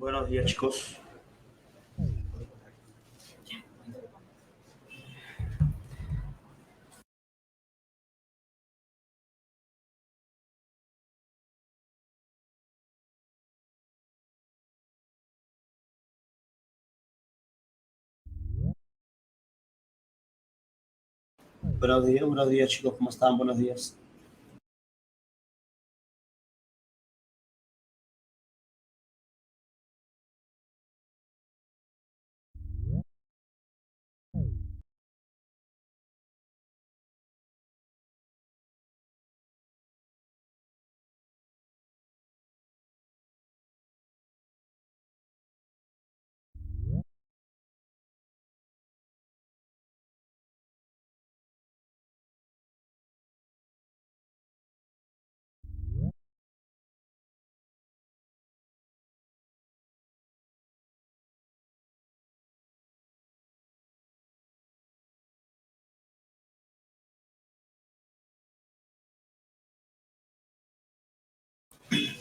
Buenos días, chicos. Buenos días, chicos. ¿Cómo están? Buenos días.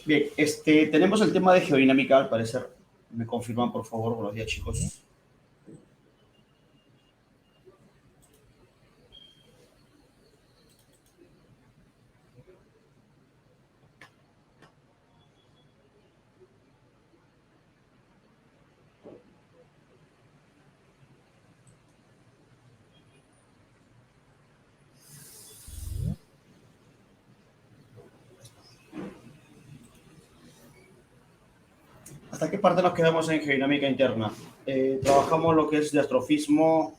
Bien, tenemos el tema de geodinámica, al parecer. Me confirman, por favor. Buenos días, chicos. ¿Hasta qué parte nos quedamos en geodinámica interna? Trabajamos lo que es de astrofismo.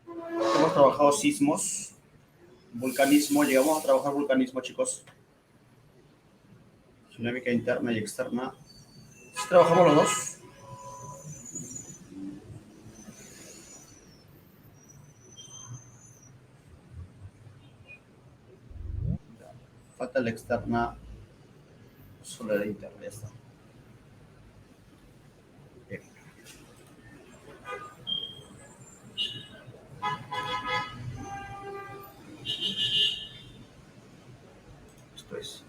Hemos trabajado sismos, vulcanismo. Llegamos a trabajar vulcanismo, chicos. Geodinámica interna y externa. ¿Sí trabajamos los dos? Falta la externa, solo la interna. Ya está. Bien. Esto es.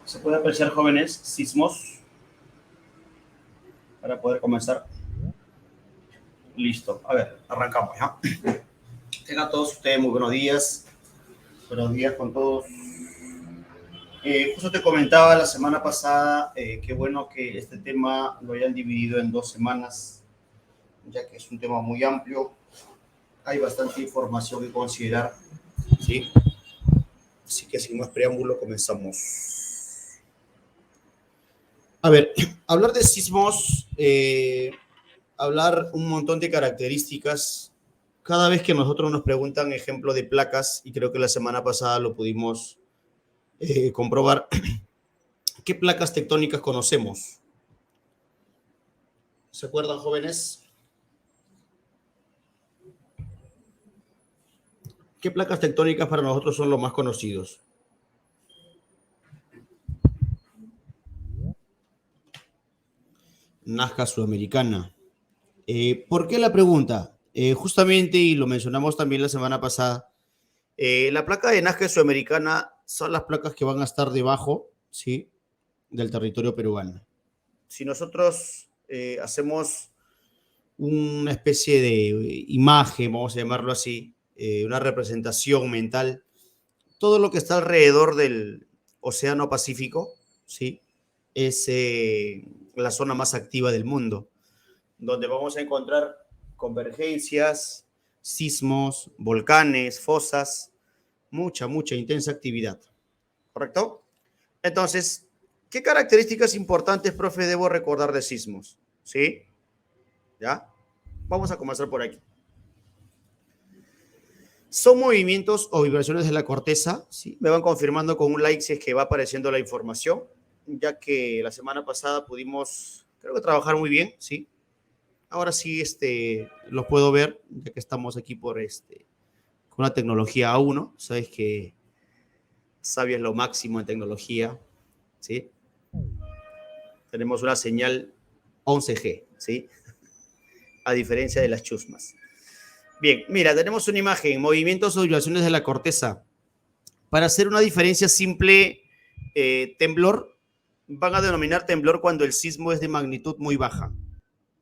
Se puede apreciar, jóvenes, sismos para poder comenzar. Listo. A ver, arrancamos ya. Tengan todos ustedes muy buenos días. Buenos días con todos. Justo te comentaba la semana pasada, qué bueno que este tema lo hayan dividido en 2 semanas, ya que es un tema muy amplio. Hay bastante información que considerar, ¿sí? Así que sin más preámbulo comenzamos. A ver, hablar de sismos, hablar un montón de características. Cada vez que nosotros nos preguntan ejemplo de placas, y creo que la semana pasada lo pudimos comprobar, ¿qué placas tectónicas conocemos? ¿Se acuerdan, jóvenes? ¿Qué placas tectónicas para nosotros son los más conocidos? Nazca Sudamericana. ¿Por qué la pregunta? Justamente, y lo mencionamos también la semana pasada, la placa de Nazca Sudamericana son las placas que van a estar debajo, ¿sí?, del territorio peruano. Si nosotros hacemos una especie de imagen, vamos a llamarlo así, una representación mental, todo lo que está alrededor del Océano Pacífico, ¿sí?, es la zona más activa del mundo, donde vamos a encontrar convergencias, sismos, volcanes, fosas, mucha intensa actividad. ¿Correcto? Entonces, ¿qué características importantes, profe, debo recordar de sismos? ¿Sí? ¿Ya? Vamos a comenzar por aquí. Son movimientos o vibraciones de la corteza, ¿sí? Me van confirmando con un like si es que va apareciendo la información, ya que la semana pasada pudimos, creo que trabajar muy bien, ¿sí? Ahora sí, los puedo ver, ya que estamos aquí por con la tecnología A1. Sabes que Sabio es lo máximo en tecnología, ¿sí? Tenemos una señal 11G, ¿sí? A diferencia de las chusmas. Bien, mira, tenemos una imagen, movimientos o vibraciones de la corteza. Para hacer una diferencia simple, temblor, van a denominar temblor cuando el sismo es de magnitud muy baja.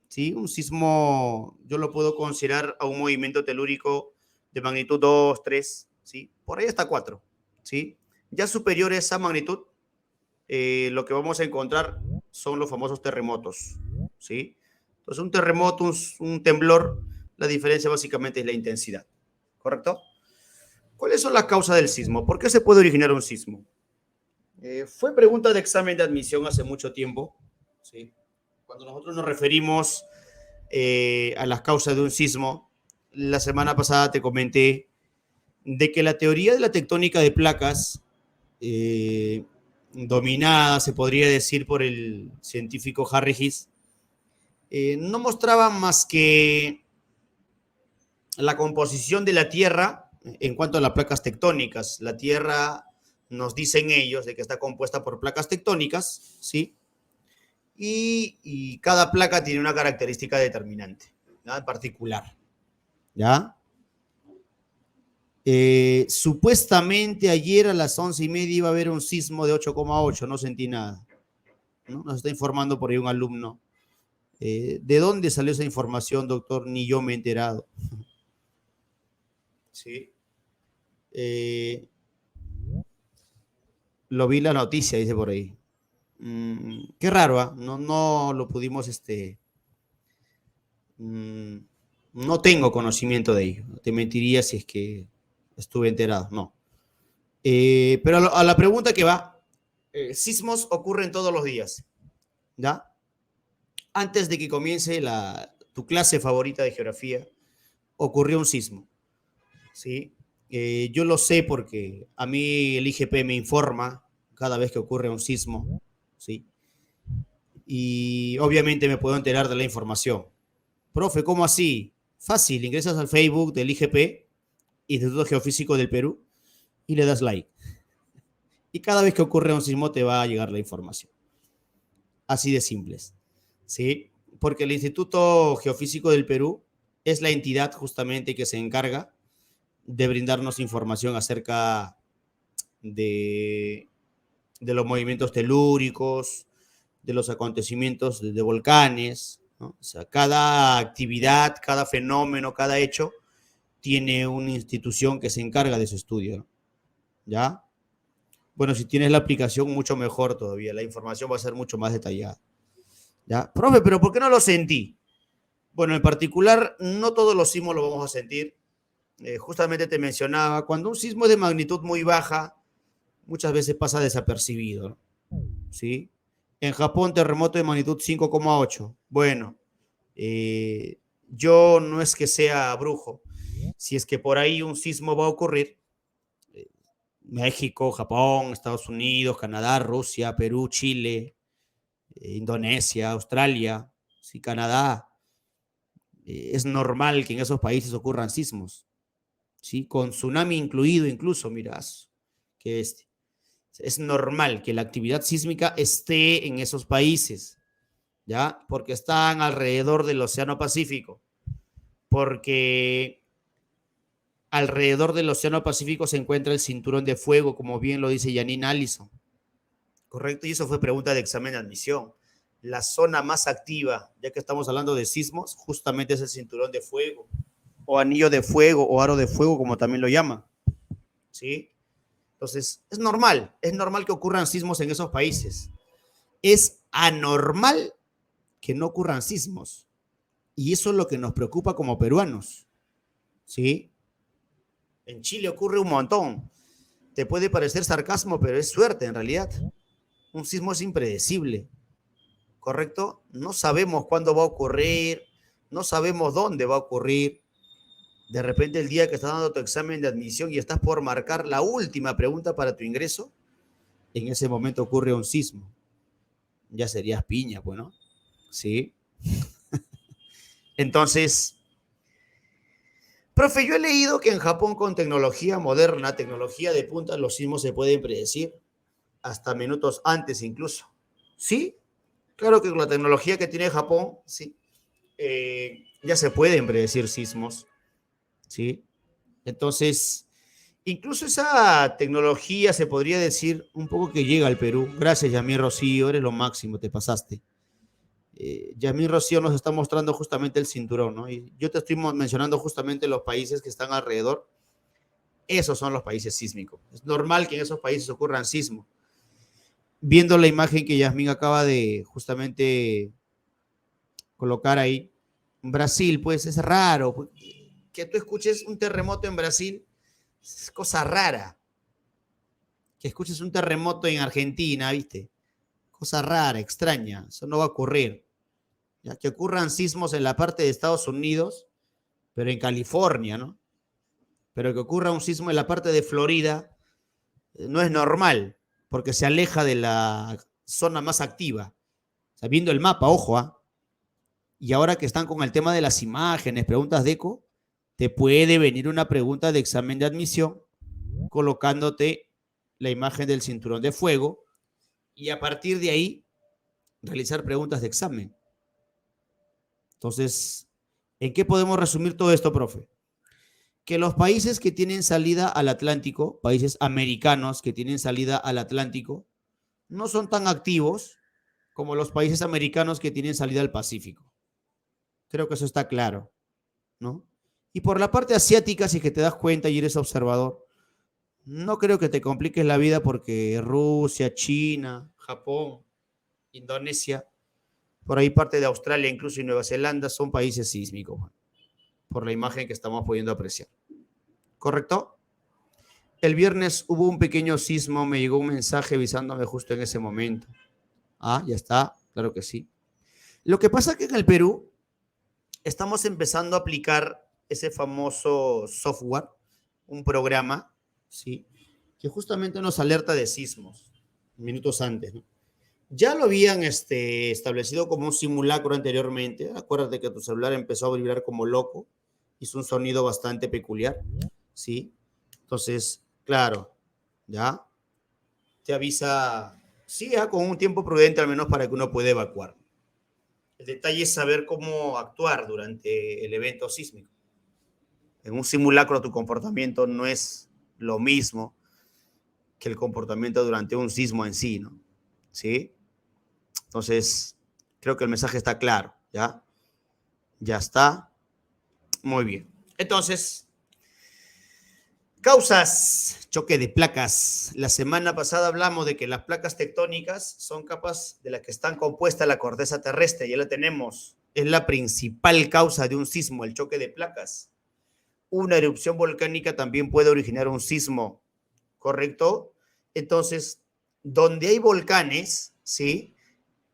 ¿Sí? Un sismo, yo lo puedo considerar a un movimiento telúrico de magnitud 2, 3, ¿sí? Por ahí hasta 4, ¿sí? Ya superior a esa magnitud, lo que vamos a encontrar son los famosos terremotos, ¿sí? Entonces, un terremoto, un temblor, la diferencia básicamente es la intensidad, ¿correcto? ¿Cuáles son las causas del sismo? ¿Por qué se puede originar un sismo? Fue pregunta de examen de admisión hace mucho tiempo, ¿sí? Cuando nosotros nos referimos a las causas de un sismo, la semana pasada te comenté de que la teoría de la tectónica de placas, dominada, se podría decir, por el científico Harry Gies, no mostraba más que la composición de la Tierra en cuanto a las placas tectónicas. La Tierra, nos dicen ellos, de que está compuesta por placas tectónicas, ¿sí? Y cada placa tiene una característica determinante, ¿ya? En particular, ¿ya? Supuestamente ayer a las 11:30 iba a haber un sismo de 8,8, no sentí nada, ¿no? Nos está informando por ahí un alumno. ¿De dónde salió esa información, doctor? Ni yo me he enterado. Sí. Lo vi la noticia, dice por ahí. Qué raro, ¿eh? No lo pudimos, no tengo conocimiento de ello. Te mentiría si es que estuve enterado, no. Pero a la pregunta que va, sismos ocurren todos los días, ¿ya? Antes de que comience tu clase favorita de geografía, ocurrió un sismo, ¿sí? Yo lo sé porque a mí el IGP me informa cada vez que ocurre un sismo, ¿sí? Y obviamente me puedo enterar de la información. Profe, ¿cómo así? Fácil, ingresas al Facebook del IGP, Instituto Geofísico del Perú, y le das like. Y cada vez que ocurre un sismo te va a llegar la información. Así de simples, ¿sí? Porque el Instituto Geofísico del Perú es la entidad justamente que se encarga de brindarnos información acerca de, de los movimientos telúricos, de los acontecimientos de volcanes, ¿no? O sea, cada actividad, cada fenómeno, cada hecho tiene una institución que se encarga de su estudio, ¿no? ¿Ya? Bueno, si tienes la aplicación, mucho mejor todavía. La información va a ser mucho más detallada. ¿Ya? Profe, pero ¿por qué no lo sentí? Bueno, en particular, no todos los sismos lo vamos a sentir. Justamente te mencionaba, cuando un sismo es de magnitud muy baja, muchas veces pasa desapercibido, ¿no? ¿Sí? En Japón, terremoto de magnitud 5,8. Bueno, yo no es que sea brujo. Si es que por ahí un sismo va a ocurrir, México, Japón, Estados Unidos, Canadá, Rusia, Perú, Chile, Indonesia, Australia, sí, Canadá, es normal que en esos países ocurran sismos, ¿sí? Con tsunami incluido incluso, mirás, que es normal que la actividad sísmica esté en esos países, ¿ya? Porque están alrededor del Océano Pacífico, porque alrededor del Océano Pacífico se encuentra el cinturón de fuego, como bien lo dice Janine Allison, ¿correcto? Y eso fue pregunta de examen de admisión. La zona más activa, ya que estamos hablando de sismos, justamente es el cinturón de fuego, o anillo de fuego, o aro de fuego, como también lo llaman, ¿sí? Entonces, es normal que ocurran sismos en esos países. Es anormal que no ocurran sismos. Y eso es lo que nos preocupa como peruanos, ¿sí? En Chile ocurre un montón. Te puede parecer sarcasmo, pero es suerte en realidad. Un sismo es impredecible, ¿correcto? No sabemos cuándo va a ocurrir, no sabemos dónde va a ocurrir. De repente el día que estás dando tu examen de admisión y estás por marcar la última pregunta para tu ingreso, en ese momento ocurre un sismo. Ya serías piña, pues, ¿no? Sí. Entonces, Profe, yo he leído que en Japón con tecnología moderna, tecnología de punta, los sismos se pueden predecir hasta minutos antes incluso. ¿Sí? Claro que con la tecnología que tiene Japón, sí, ya se pueden predecir sismos, ¿sí? Entonces, incluso esa tecnología se podría decir un poco que llega al Perú. Gracias, Yamil Rocío, eres lo máximo, te pasaste. Yamil Rocío nos está mostrando justamente el cinturón, ¿no? Y yo te estoy mencionando justamente los países que están alrededor. Esos son los países sísmicos. Es normal que en esos países ocurran sismos. Viendo la imagen que Yasmín acaba de justamente colocar ahí, Brasil, pues es raro. Pues, que tú escuches un terremoto en Brasil es cosa rara. Que escuches un terremoto en Argentina, ¿viste? Cosa rara, extraña. Eso no va a ocurrir. Ya que ocurran sismos en la parte de Estados Unidos, pero en California, ¿no? Pero que ocurra un sismo en la parte de Florida no es normal, porque se aleja de la zona más activa. O sea, viendo el mapa, ojo, ¿ah? Y ahora que están con el tema de las imágenes, preguntas de eco, te puede venir una pregunta de examen de admisión colocándote la imagen del cinturón de fuego y a partir de ahí realizar preguntas de examen. Entonces, ¿en qué podemos resumir todo esto, profe? Que los países que tienen salida al Atlántico, países americanos que tienen salida al Atlántico, no son tan activos como los países americanos que tienen salida al Pacífico. Creo que eso está claro, ¿no? Y por la parte asiática, si que te das cuenta y eres observador, no creo que te compliques la vida porque Rusia, China, Japón, Indonesia, por ahí parte de Australia, incluso y Nueva Zelanda, son países sísmicos, por la imagen que estamos pudiendo apreciar. ¿Correcto? El viernes hubo un pequeño sismo, me llegó un mensaje avisándome justo en ese momento. Ah, ya está, claro que sí. Lo que pasa es que en el Perú estamos empezando a aplicar ese famoso software, un programa, ¿sí? Que justamente nos alerta de sismos minutos antes, ¿no? Ya lo habían establecido como un simulacro anteriormente. Acuérdate que tu celular empezó a vibrar como loco, hizo un sonido bastante peculiar, ¿sí? Entonces, claro, ya te avisa, sí, ya, con un tiempo prudente al menos para que uno pueda evacuar. El detalle es saber cómo actuar durante el evento sísmico. En un simulacro tu comportamiento no es lo mismo que el comportamiento durante un sismo en sí, ¿no? ¿Sí? Entonces, creo que el mensaje está claro, ¿ya? Ya está. Muy bien. Entonces, causas, choque de placas. La semana pasada hablamos de que las placas tectónicas son capas de las que están compuesta la corteza terrestre, ya la tenemos. Es la principal causa de un sismo, el choque de placas. Una erupción volcánica también puede originar un sismo, ¿correcto? Entonces, donde hay volcanes, ¿sí?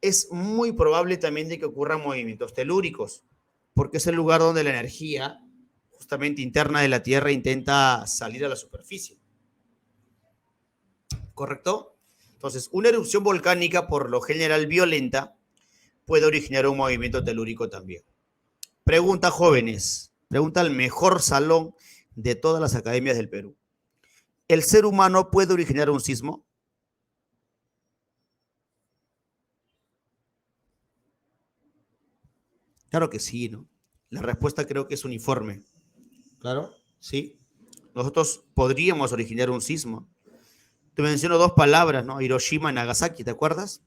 Es muy probable también de que ocurran movimientos telúricos, porque es el lugar donde la energía justamente interna de la Tierra intenta salir a la superficie. ¿Correcto? Entonces, una erupción volcánica, por lo general violenta, puede originar un movimiento telúrico también. Pregunta, jóvenes, pregunta al mejor salón de todas las academias del Perú. ¿El ser humano puede originar un sismo? Claro que sí, ¿no? La respuesta creo que es uniforme. Claro, sí. Nosotros podríamos originar un sismo. Te menciono dos palabras, ¿no? Hiroshima y Nagasaki, ¿te acuerdas?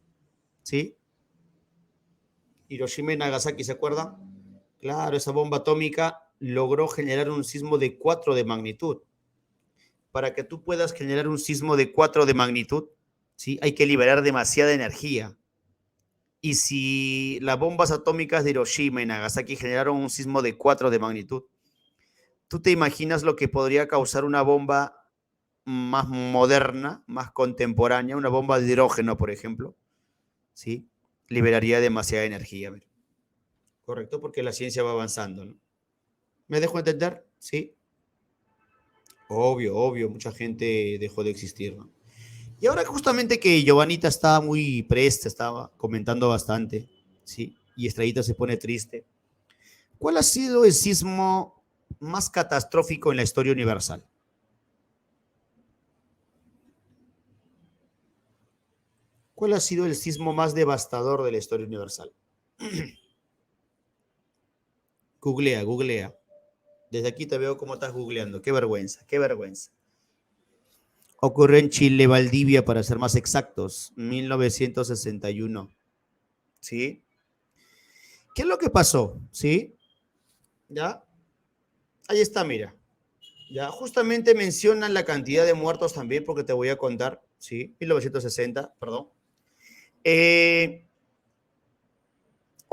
¿Sí? Hiroshima y Nagasaki, ¿se acuerdan? Claro, esa bomba atómica logró generar un sismo de 4 de magnitud. Para que tú puedas generar un sismo de 4 de magnitud, ¿sí? Hay que liberar demasiada energía. Y si las bombas atómicas de Hiroshima y Nagasaki generaron un sismo de 4 de magnitud, ¿tú te imaginas lo que podría causar una bomba más moderna, más contemporánea, una bomba de hidrógeno, por ejemplo? ¿Sí? Liberaría demasiada energía. Correcto, porque la ciencia va avanzando, ¿no? ¿Me dejo entender? Sí. Obvio, obvio, mucha gente dejó de existir, ¿no? Y ahora justamente que Giovanita estaba muy presta, estaba comentando bastante, ¿sí? Y Estrellita se pone triste. ¿Cuál ha sido el sismo más catastrófico en la historia universal? ¿Cuál ha sido el sismo más devastador de la historia universal? Googlea, googlea. Desde aquí te veo cómo estás googleando. Qué vergüenza, qué vergüenza. Ocurrió en Chile, Valdivia, para ser más exactos, 1961. ¿Sí? ¿Qué es lo que pasó? ¿Sí? ¿Ya? Ahí está, mira. Ya, justamente mencionan la cantidad de muertos también, porque te voy a contar. ¿Sí? 1960, perdón. Eh,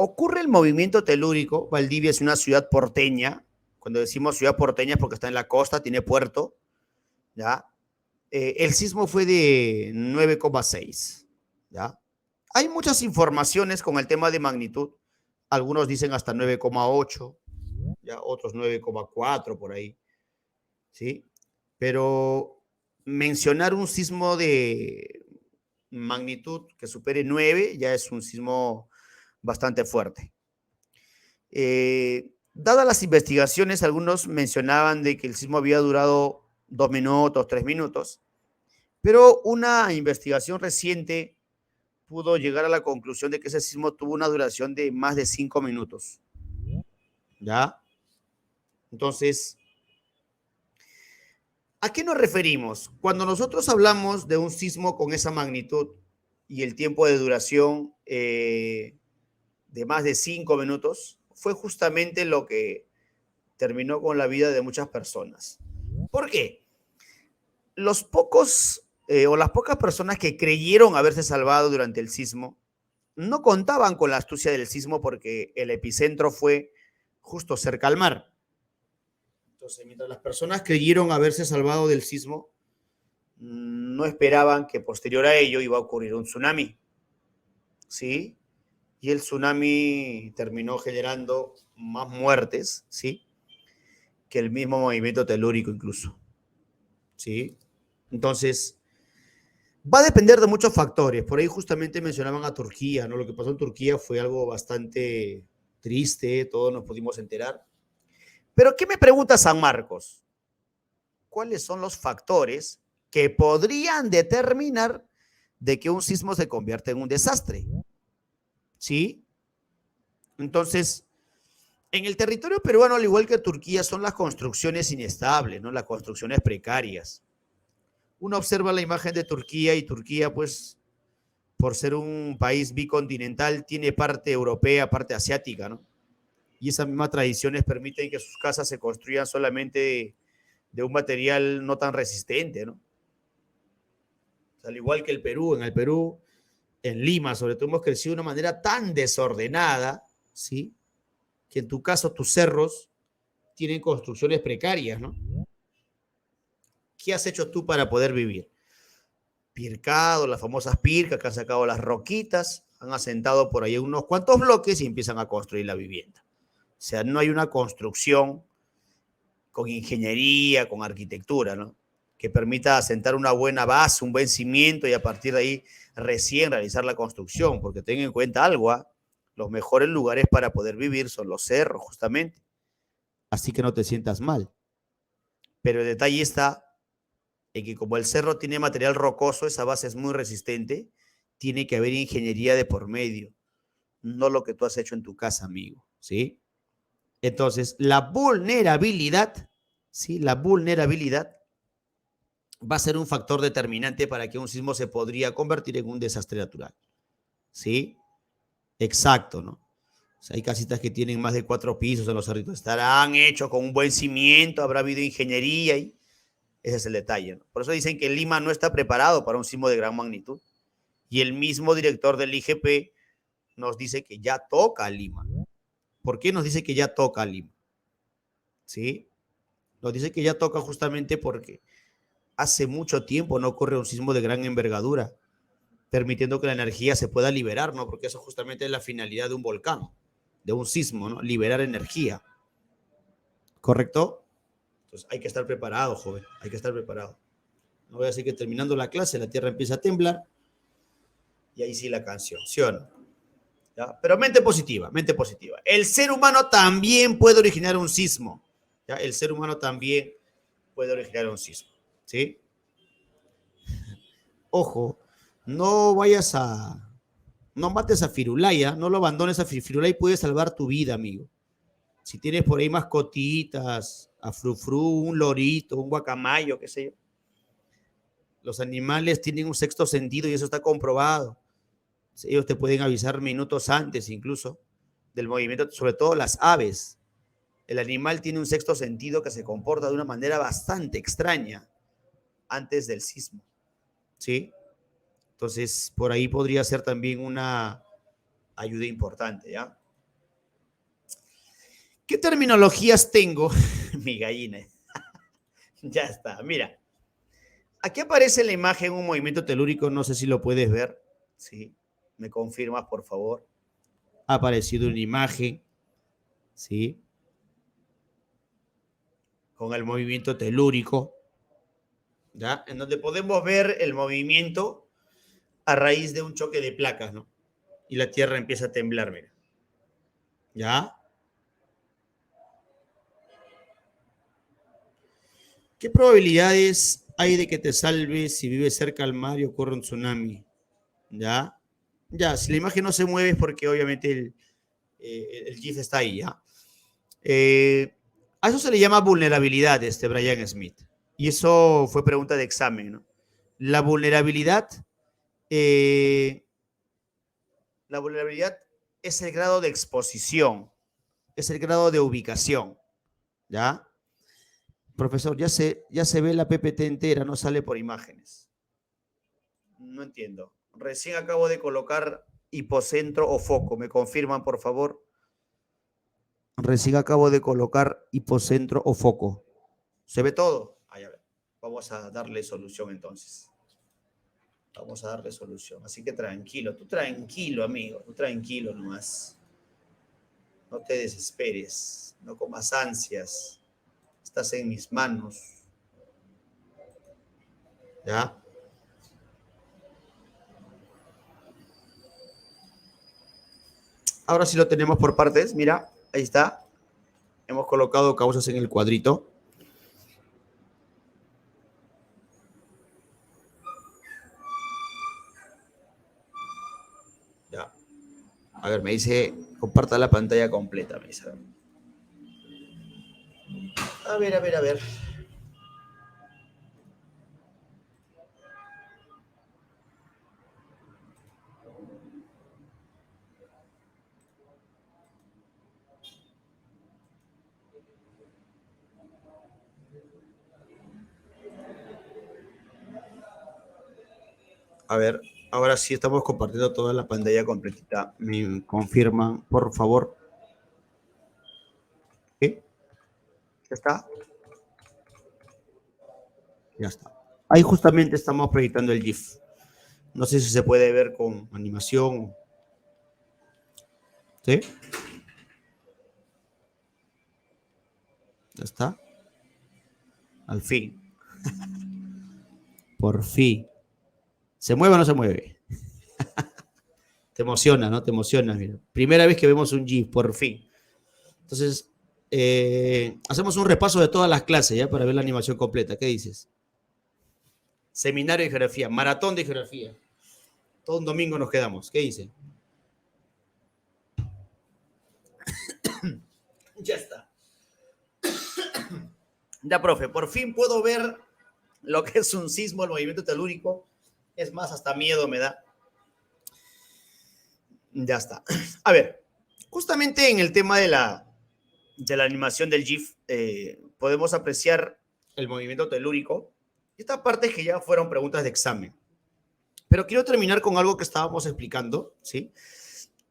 Ocurre el movimiento telúrico. Valdivia es una ciudad porteña. Cuando decimos ciudad porteña es porque está en la costa, tiene puerto. ¿Ya? El sismo fue de 9,6. ¿Ya? Hay muchas informaciones con el tema de magnitud. Algunos dicen hasta 9,8, ya otros 9,4 por ahí. ¿Sí? Pero mencionar un sismo de magnitud que supere 9 ya es un sismo bastante fuerte. Dadas las investigaciones, algunos mencionaban de que el sismo había durado 2 minutos, 3 minutos, pero una investigación reciente pudo llegar a la conclusión de que ese sismo tuvo una duración de más de 5 minutos. ¿Ya? Entonces, ¿a qué nos referimos? Cuando nosotros hablamos de un sismo con esa magnitud y el tiempo de duración de más de 5 minutos, fue justamente lo que terminó con la vida de muchas personas. ¿Por qué? Los pocos o las pocas personas que creyeron haberse salvado durante el sismo no contaban con la astucia del sismo porque el epicentro fue justo cerca al mar. Entonces, mientras las personas creyeron haberse salvado del sismo, no esperaban que posterior a ello iba a ocurrir un tsunami. ¿Sí? Y el tsunami terminó generando más muertes, ¿sí? Que el mismo movimiento telúrico incluso. ¿Sí? Entonces, va a depender de muchos factores. Por ahí justamente mencionaban a Turquía, ¿no? Lo que pasó en Turquía fue algo bastante triste, todos nos pudimos enterar. Pero, ¿qué me pregunta San Marcos? ¿Cuáles son los factores que podrían determinar de que un sismo se convierta en un desastre? ¿Sí? Entonces, en el territorio peruano, al igual que Turquía, son las construcciones inestables, ¿no? Las construcciones precarias. Uno observa la imagen de Turquía y Turquía, pues, por ser un país bicontinental, tiene parte europea, parte asiática, ¿no? Y esas mismas tradiciones permiten que sus casas se construyan solamente de un material no tan resistente, ¿no? Al igual que el Perú, en el Perú, en Lima, sobre todo, hemos crecido de una manera tan desordenada, ¿sí? Que en tu caso tus cerros tienen construcciones precarias, ¿no? ¿Qué has hecho tú para poder vivir? Pircado, las famosas pircas que han sacado las roquitas, han asentado por ahí unos cuantos bloques y empiezan a construir la vivienda. O sea, no hay una construcción con ingeniería, con arquitectura, ¿no? Que permita asentar una buena base, un buen cimiento y a partir de ahí recién realizar la construcción, porque ten en cuenta algo, ¿eh? Los mejores lugares para poder vivir son los cerros, justamente. Así que no te sientas mal. Pero el detalle está en que como el cerro tiene material rocoso, esa base es muy resistente, tiene que haber ingeniería de por medio, no lo que tú has hecho en tu casa, amigo, ¿sí? Entonces, la vulnerabilidad, ¿sí? La vulnerabilidad va a ser un factor determinante para que un sismo se podría convertir en un desastre natural, ¿sí? Exacto, ¿no? O sea, hay casitas que tienen más de 4 pisos en los cerritos, estarán hechos con un buen cimiento, habrá habido ingeniería y ese es el detalle, ¿no? Por eso dicen que Lima no está preparado para un sismo de gran magnitud. Y el mismo director del IGP nos dice que ya toca a Lima. ¿Por qué nos dice que ya toca a Lima? ¿Sí? Nos dice que ya toca justamente porque hace mucho tiempo no ocurre un sismo de gran envergadura, permitiendo que la energía se pueda liberar, ¿no? Porque eso justamente es la finalidad de un volcán, de un sismo, ¿no? Liberar energía. ¿Correcto? Entonces hay que estar preparado, joven, hay que estar preparado. No voy a decir que terminando la clase la tierra empieza a temblar y ahí sí la canción, ¿sí o no? ¿Ya? Pero mente positiva, mente positiva. El ser humano también puede originar un sismo. ¿ya? El ser humano también puede originar un sismo, ¿sí? Ojo, no vayas a, no mates a Firulaya, no lo abandones a Firulay, puede salvar tu vida, amigo. Si tienes por ahí mascotitas, a frufru, un lorito, un guacamayo, qué sé yo. Los animales tienen un sexto sentido y eso está comprobado. Ellos te pueden avisar minutos antes incluso del movimiento, sobre todo las aves. El animal tiene un sexto sentido que se comporta de una manera bastante extraña antes del sismo, ¿sí? Entonces, por ahí podría ser también una ayuda importante, ¿ya? ¿Qué terminologías tengo? Mi gallina. Ya está, mira. Aquí aparece en la imagen un movimiento telúrico, no sé si lo puedes ver. Sí, me confirmas, por favor. Ha aparecido una imagen, ¿sí? Con el movimiento telúrico, ¿ya? En donde podemos ver el movimiento a raíz de un choque de placas, ¿no? Y la Tierra empieza a temblar, mira. ¿Ya? ¿Qué probabilidades hay de que te salves si vives cerca al mar y ocurre un tsunami? ¿Ya? Ya, si la imagen no se mueve es porque obviamente el GIF está ahí, ¿ya? A eso se le llama vulnerabilidad, Brian Smith. Y eso fue pregunta de examen, ¿no? La vulnerabilidad, eh, la vulnerabilidad es el grado de exposición, es el grado de ubicación, ¿ya? Profesor, ya se ve la PPT entera, no sale por imágenes. No entiendo. Recién acabo de colocar hipocentro o foco. ¿Me confirman, por favor? Recién acabo de colocar hipocentro o foco. ¿Se ve todo? Ahí, a ver. Vamos a darle solución entonces. Vamos a darle solución. Así que tranquilo, tú tranquilo, amigo. Tú tranquilo nomás. No te desesperes. No comas ansias. Estás en mis manos. ¿Ya? Ahora sí lo tenemos por partes. Mira, ahí está. Hemos colocado causas en el cuadrito. Ya. A ver, me dice, comparta la pantalla completa, me dice. A ver, a ver, a ver. A ver, ahora sí estamos compartiendo toda la pantalla completita. Me confirman, por favor. ¿Sí? ¿Ya está? Ya está. Ahí justamente estamos proyectando el GIF. No sé si se puede ver con animación. ¿Sí? Ya está. Al fin. Por fin. ¿Se mueve o no se mueve? Te emociona, ¿no? Te emociona. Mira. Primera vez que vemos un GIF, por fin. Entonces, hacemos un repaso de todas las clases, ¿ya? Para ver la animación completa. ¿Qué dices? Seminario de geografía, maratón de geografía. Todo un domingo nos quedamos. ¿Qué dice? Ya está. Ya, profe, por fin puedo ver lo que es un sismo, el movimiento telúrico. Es más, hasta miedo me da. Ya está. A ver, justamente en el tema de la animación del GIF, podemos apreciar el movimiento telúrico. Esta parte que ya fueron preguntas de examen. Pero quiero terminar con algo que estábamos explicando, ¿sí?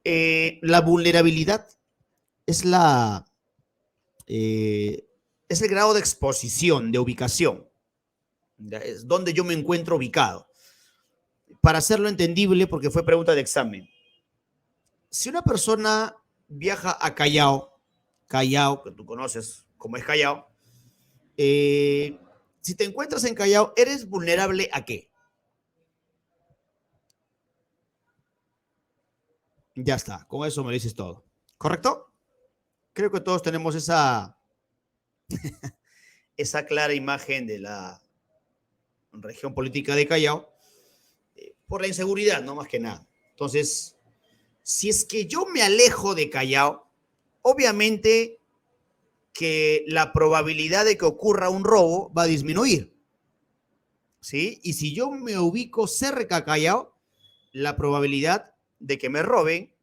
La vulnerabilidad es es el grado de exposición, de ubicación. Es donde yo me encuentro ubicado. Para hacerlo entendible, porque fue pregunta de examen. Si una persona viaja a Callao, que tú conoces como es Callao, si te encuentras en Callao, ¿eres vulnerable a qué? Ya está, con eso me dices todo. ¿Correcto? Creo que todos tenemos esa clara imagen de la región política de Callao por la inseguridad, no más que nada. Entonces, si es que yo me alejo de Callao, obviamente que la probabilidad de que ocurra un robo va a disminuir, ¿sí? Y si yo me ubico cerca a Callao, la probabilidad de que me roben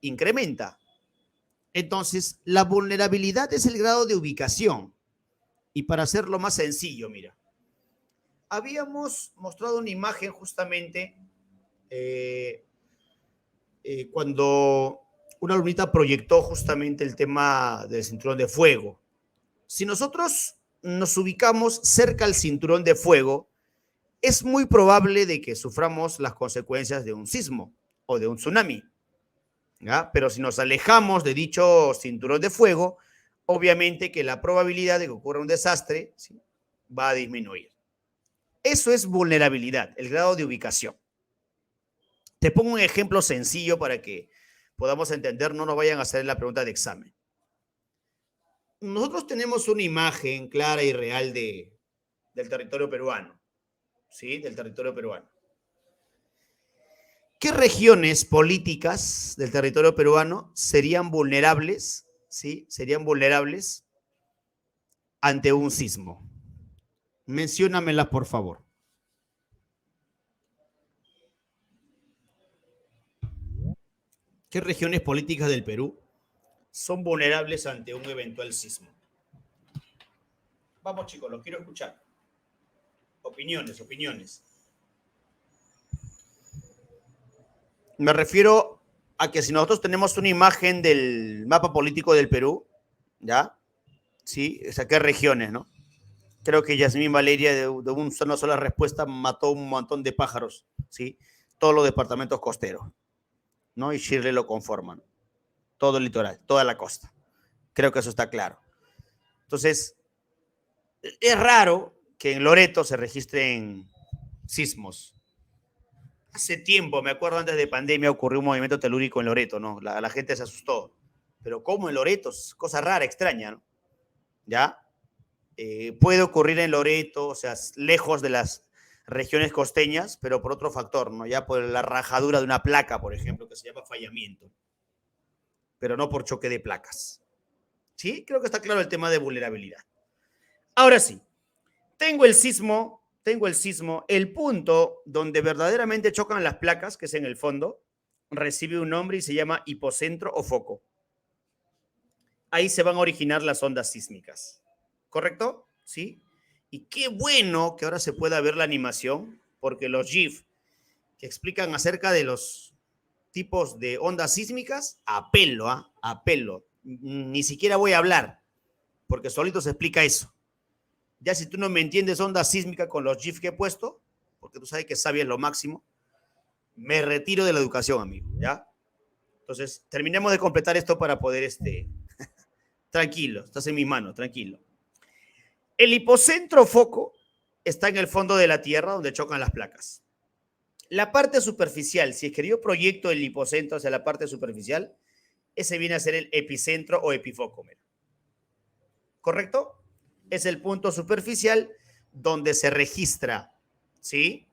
incrementa. Entonces, la vulnerabilidad es el grado de ubicación. Y para hacerlo más sencillo, mira, habíamos mostrado una imagen justamente cuando una alumnita proyectó justamente el tema del cinturón de fuego. Si nosotros nos ubicamos cerca al cinturón de fuego, es muy probable de que suframos las consecuencias de un sismo o de un tsunami, ¿ya? Pero si nos alejamos de dicho cinturón de fuego, obviamente que la probabilidad de que ocurra un desastre, ¿sí?, va a disminuir. Eso es vulnerabilidad, el grado de ubicación. Te pongo un ejemplo sencillo para que podamos entender, no nos vayan a hacer la pregunta de examen. Nosotros tenemos una imagen clara y real del territorio peruano, ¿sí? Del territorio peruano. ¿Qué regiones políticas del territorio peruano serían vulnerables, ¿sí? Serían vulnerables ante un sismo? Menciónamelas, por favor. ¿Qué regiones políticas del Perú son vulnerables ante un eventual sismo? Vamos, chicos, los quiero escuchar. Opiniones, opiniones. Me refiero a que si nosotros tenemos una imagen del mapa político del Perú, ¿ya? Sí, o sea, ¿qué regiones, no? Creo que Yasmín Valeria, de una sola respuesta, mató un montón de pájaros, ¿sí? Todos los departamentos costeros, ¿no? Y Shirley lo conforman. Todo el litoral, toda la costa. Creo que eso está claro. Entonces, es raro que en Loreto se registren sismos. Hace tiempo, me acuerdo antes de pandemia, ocurrió un movimiento telúrico en Loreto, ¿no? La gente se asustó. Pero ¿cómo en Loreto? Es cosa rara, extraña, ¿no? ¿Ya? Puede ocurrir en Loreto, o sea, lejos de las regiones costeñas, pero por otro factor, ¿no? Ya por la rajadura de una placa, por ejemplo, que se llama fallamiento, pero no por choque de placas. ¿Sí? Creo que está claro el tema de vulnerabilidad. Ahora sí, tengo el sismo, el punto donde verdaderamente chocan las placas, que es en el fondo, recibe un nombre y se llama hipocentro o foco. Ahí se van a originar las ondas sísmicas. ¿Correcto? ¿Sí? Y qué bueno que ahora se pueda ver la animación, porque los GIF que explican acerca de los tipos de ondas sísmicas, apelo, apelo. Ni siquiera voy a hablar, porque solito se explica eso. Ya si tú no me entiendes onda sísmica con los GIF que he puesto, porque tú sabes que sabes lo máximo, me retiro de la educación, amigo, ¿ya? Entonces, terminemos de completar esto para poder, tranquilo, estás en mis manos, tranquilo. El hipocentro foco está en el fondo de la Tierra, donde chocan las placas. La parte superficial, si es que yo proyecto el hipocentro hacia la parte superficial, ese viene a ser el epicentro o epifoco. ¿Correcto? Es el punto superficial donde se registra, ¿sí?,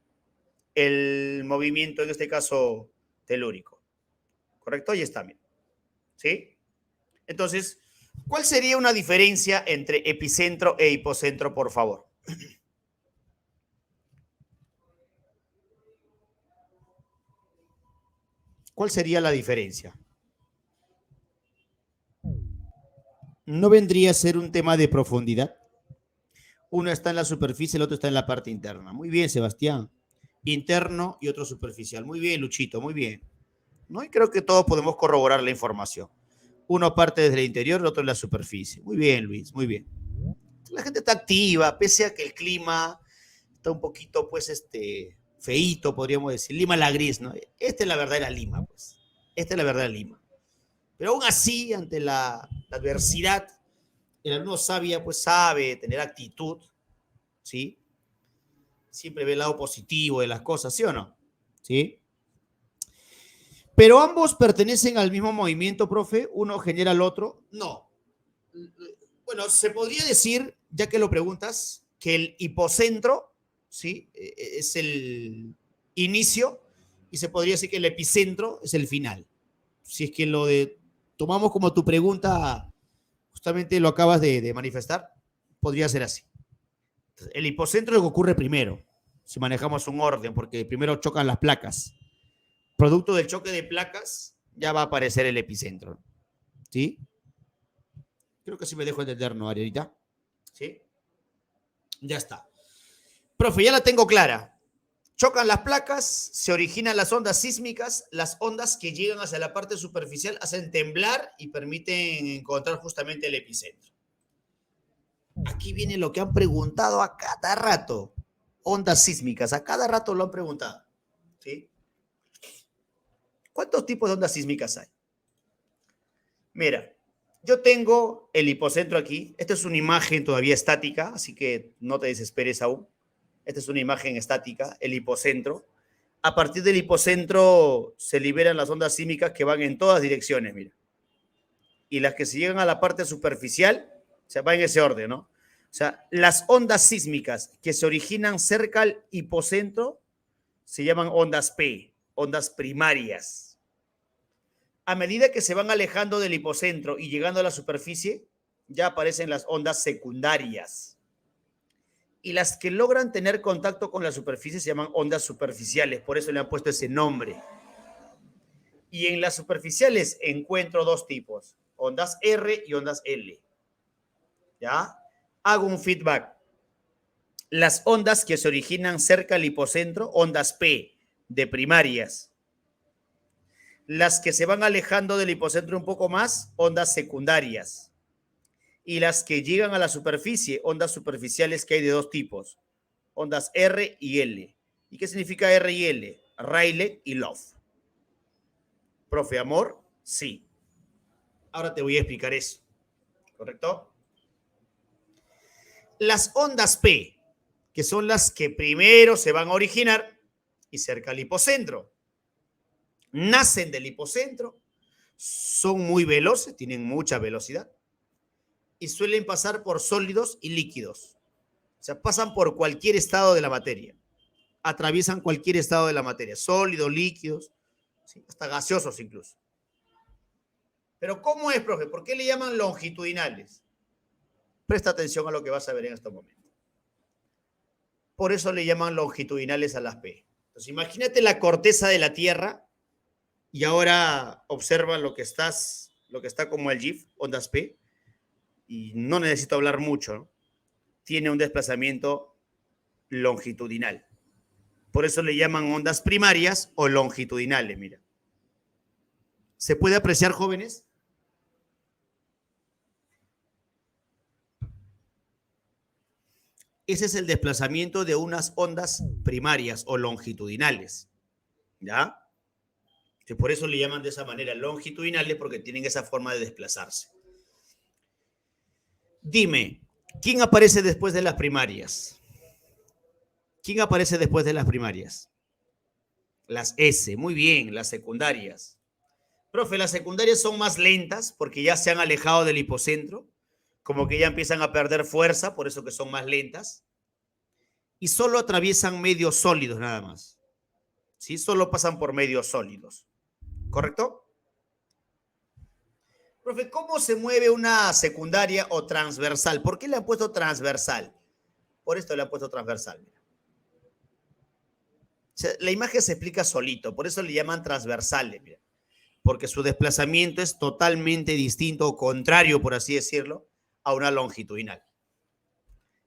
el movimiento, en este caso, telúrico. ¿Correcto? Ahí está, bien. ¿Sí? Entonces, ¿cuál sería una diferencia entre epicentro e hipocentro, por favor? ¿Cuál sería la diferencia? ¿No vendría a ser un tema de profundidad? Uno está en la superficie, el otro está en la parte interna. Muy bien, Sebastián. Interno y otro superficial. Muy bien, Luchito, muy bien. ¿No? Y creo que todos podemos corroborar la información. Uno parte desde el interior, el otro en la superficie. Muy bien, Luis, muy bien. La gente está activa, pese a que el clima está un poquito, pues, feíto, podríamos decir. Lima la gris, ¿no? Esta es la verdadera Lima, pues. Esta es la verdadera Lima. Pero aún así, ante la adversidad, el alumno sabia, pues, sabe tener actitud, ¿sí? Siempre ve el lado positivo de las cosas, ¿sí o no? ¿Sí? Pero ambos pertenecen al mismo movimiento, profe. Uno genera al otro. No. Bueno, se podría decir, ya que lo preguntas, que el hipocentro, ¿sí? Es el inicio y se podría decir que el epicentro es el final. Si es que tomamos como tu pregunta, justamente lo acabas de manifestar, podría ser así. Entonces, el hipocentro es lo que ocurre primero, si manejamos un orden, porque primero chocan las placas. Producto del choque de placas, ya va a aparecer el epicentro. ¿Sí? Creo que sí me dejo entender, ¿no, Arielita? ¿Sí? Ya está. Profe, ya la tengo clara. Chocan las placas, se originan las ondas sísmicas, las ondas que llegan hacia la parte superficial hacen temblar y permiten encontrar justamente el epicentro. Aquí viene lo que han preguntado a cada rato. Ondas sísmicas, a cada rato lo han preguntado. ¿Sí? ¿Cuántos tipos de ondas sísmicas hay? Mira, yo tengo el hipocentro aquí. Esta es una imagen todavía estática, así que no te desesperes aún. Esta es una imagen estática, el hipocentro. A partir del hipocentro se liberan las ondas sísmicas que van en todas direcciones, mira. Y las que se llegan a la parte superficial, o sea, va en ese orden, ¿no? O sea, las ondas sísmicas que se originan cerca al hipocentro se llaman ondas P, ondas primarias. A medida que se van alejando del hipocentro y llegando a la superficie, ya aparecen las ondas secundarias. Y las que logran tener contacto con la superficie se llaman ondas superficiales, por eso le han puesto ese nombre. Y en las superficiales encuentro dos tipos, ondas R y ondas L. ¿Ya? Hago un feedback. Las ondas que se originan cerca del hipocentro, ondas P, de primarias. Las que se van alejando del hipocentro un poco más, ondas secundarias. Y las que llegan a la superficie, ondas superficiales, que hay de dos tipos, ondas R y L. ¿Y qué significa R y L? Rayleigh y Love. Profe, amor, sí. Ahora te voy a explicar eso. ¿Correcto? Las ondas P, que son las que primero se van a originar y cerca al hipocentro, nacen del hipocentro, son muy veloces, tienen mucha velocidad y suelen pasar por sólidos y líquidos. O sea, pasan por cualquier estado de la materia, atraviesan cualquier estado de la materia, sólidos, líquidos, ¿sí? Hasta gaseosos incluso. Pero ¿cómo es, profe? ¿Por qué le llaman longitudinales? Presta atención a lo que vas a ver en estos momentos. Por eso le llaman longitudinales a las P. Entonces, imagínate la corteza de la Tierra y ahora observa lo que está como el GIF, ondas P, y no necesito hablar mucho, ¿no? Tiene un desplazamiento longitudinal. Por eso le llaman ondas primarias o longitudinales, mira. ¿Se puede apreciar, jóvenes? Ese es el desplazamiento de unas ondas primarias o longitudinales, ¿ya? Que por eso le llaman de esa manera longitudinales, porque tienen esa forma de desplazarse. Dime, ¿quién aparece después de las primarias? ¿Quién aparece después de las primarias? Las S, muy bien, las secundarias. Profe, las secundarias son más lentas porque ya se han alejado del hipocentro, como que ya empiezan a perder fuerza, por eso que son más lentas. Y solo atraviesan medios sólidos nada más. ¿Sí? Solo pasan por medios sólidos. ¿Correcto? Profe, ¿cómo se mueve una secundaria o transversal? ¿Por qué le han puesto transversal? Por esto le han puesto transversal. Mira. O sea, la imagen se explica solito, por eso le llaman transversales. Mira. Porque su desplazamiento es totalmente distinto o contrario, por así decirlo, a una longitudinal.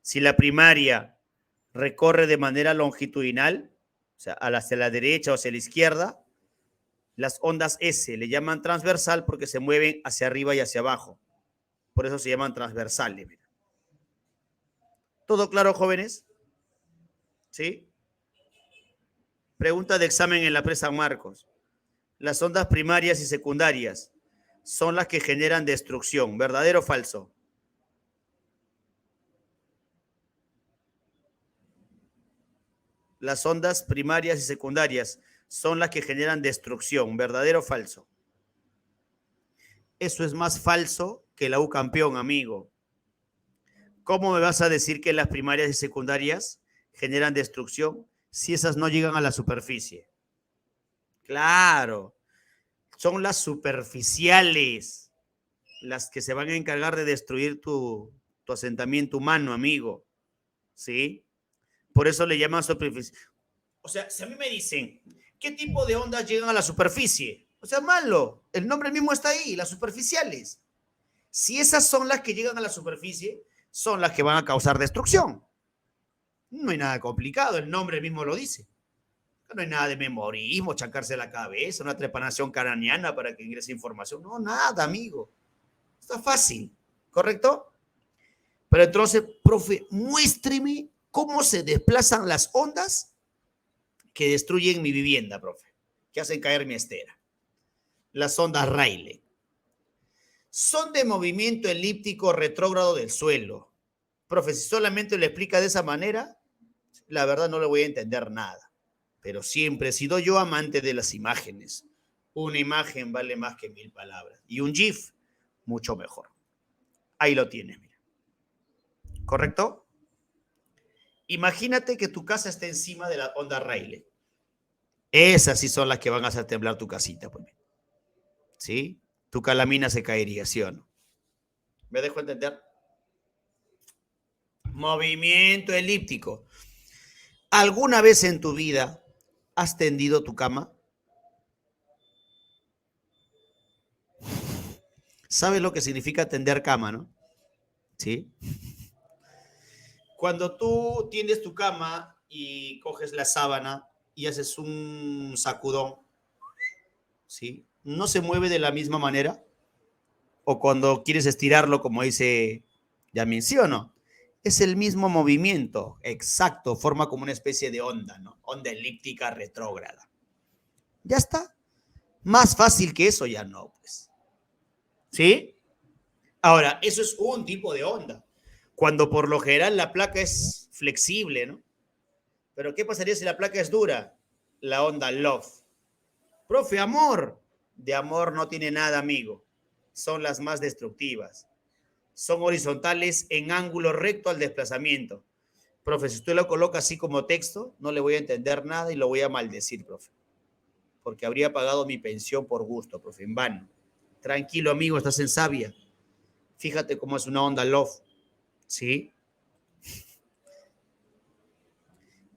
Si la primaria recorre de manera longitudinal, o sea, hacia la derecha o hacia la izquierda, las ondas S le llaman transversal porque se mueven hacia arriba y hacia abajo. Por eso se llaman transversales. Mira. ¿Todo claro, jóvenes? ¿Sí? Pregunta de examen en la presa San Marcos. Las ondas primarias y secundarias son las que generan destrucción. ¿Verdadero o falso? Las ondas primarias y secundarias son las que generan destrucción. ¿Verdadero o falso? Eso es más falso que la U campeón, amigo. ¿Cómo me vas a decir que las primarias y secundarias generan destrucción si esas no llegan a la superficie? Claro, son las superficiales las que se van a encargar de destruir tu asentamiento humano, amigo. ¿Sí? Por eso le llaman superficie. O sea, si a mí me dicen, ¿qué tipo de ondas llegan a la superficie? O sea, malo. El nombre mismo está ahí, las superficiales. Si esas son las que llegan a la superficie, son las que van a causar destrucción. No hay nada complicado, el nombre mismo lo dice. No hay nada de memorismo, chancarse la cabeza, una trepanación craneana para que ingrese información. No, nada, amigo. Está fácil, ¿correcto? Pero entonces, profe, muéstreme cómo se desplazan las ondas que destruyen mi vivienda, profe, que hacen caer mi estera. Las ondas Rayleigh. Son de movimiento elíptico retrógrado del suelo. Profe, si solamente lo explica de esa manera, la verdad no le voy a entender nada. Pero siempre he sido yo amante de las imágenes. Una imagen vale más que 1000 palabras. Y un GIF, mucho mejor. Ahí lo tienes, mira. ¿Correcto? Imagínate que tu casa está encima de la onda Rayleigh. Esas sí son las que van a hacer temblar tu casita, pues. ¿Sí? Tu calamina se caería, ¿sí o no? ¿Me dejo entender? Movimiento elíptico. ¿Alguna vez en tu vida has tendido tu cama? ¿Sabes lo que significa tender cama, no? ¿Sí? Cuando tú tiendes tu cama y coges la sábana y haces un sacudón, ¿sí? ¿No se mueve de la misma manera? O cuando quieres estirarlo, como dice Yamin, ¿sí o no? Es el mismo movimiento, exacto, forma como una especie de onda, ¿no? Onda elíptica retrógrada. Ya está. Más fácil que eso ya no, pues. ¿Sí? Ahora, eso es un tipo de onda. Cuando por lo general la placa es flexible, ¿no? Pero ¿qué pasaría si la placa es dura? La onda love. Profe, amor. De amor no tiene nada, amigo. Son las más destructivas. Son horizontales en ángulo recto al desplazamiento. Profe, si usted lo coloca así como texto, no le voy a entender nada y lo voy a maldecir, profe. Porque habría pagado mi pensión por gusto, profe, en vano. Tranquilo, amigo, estás en sabia. Fíjate cómo es una onda love. ¿Sí?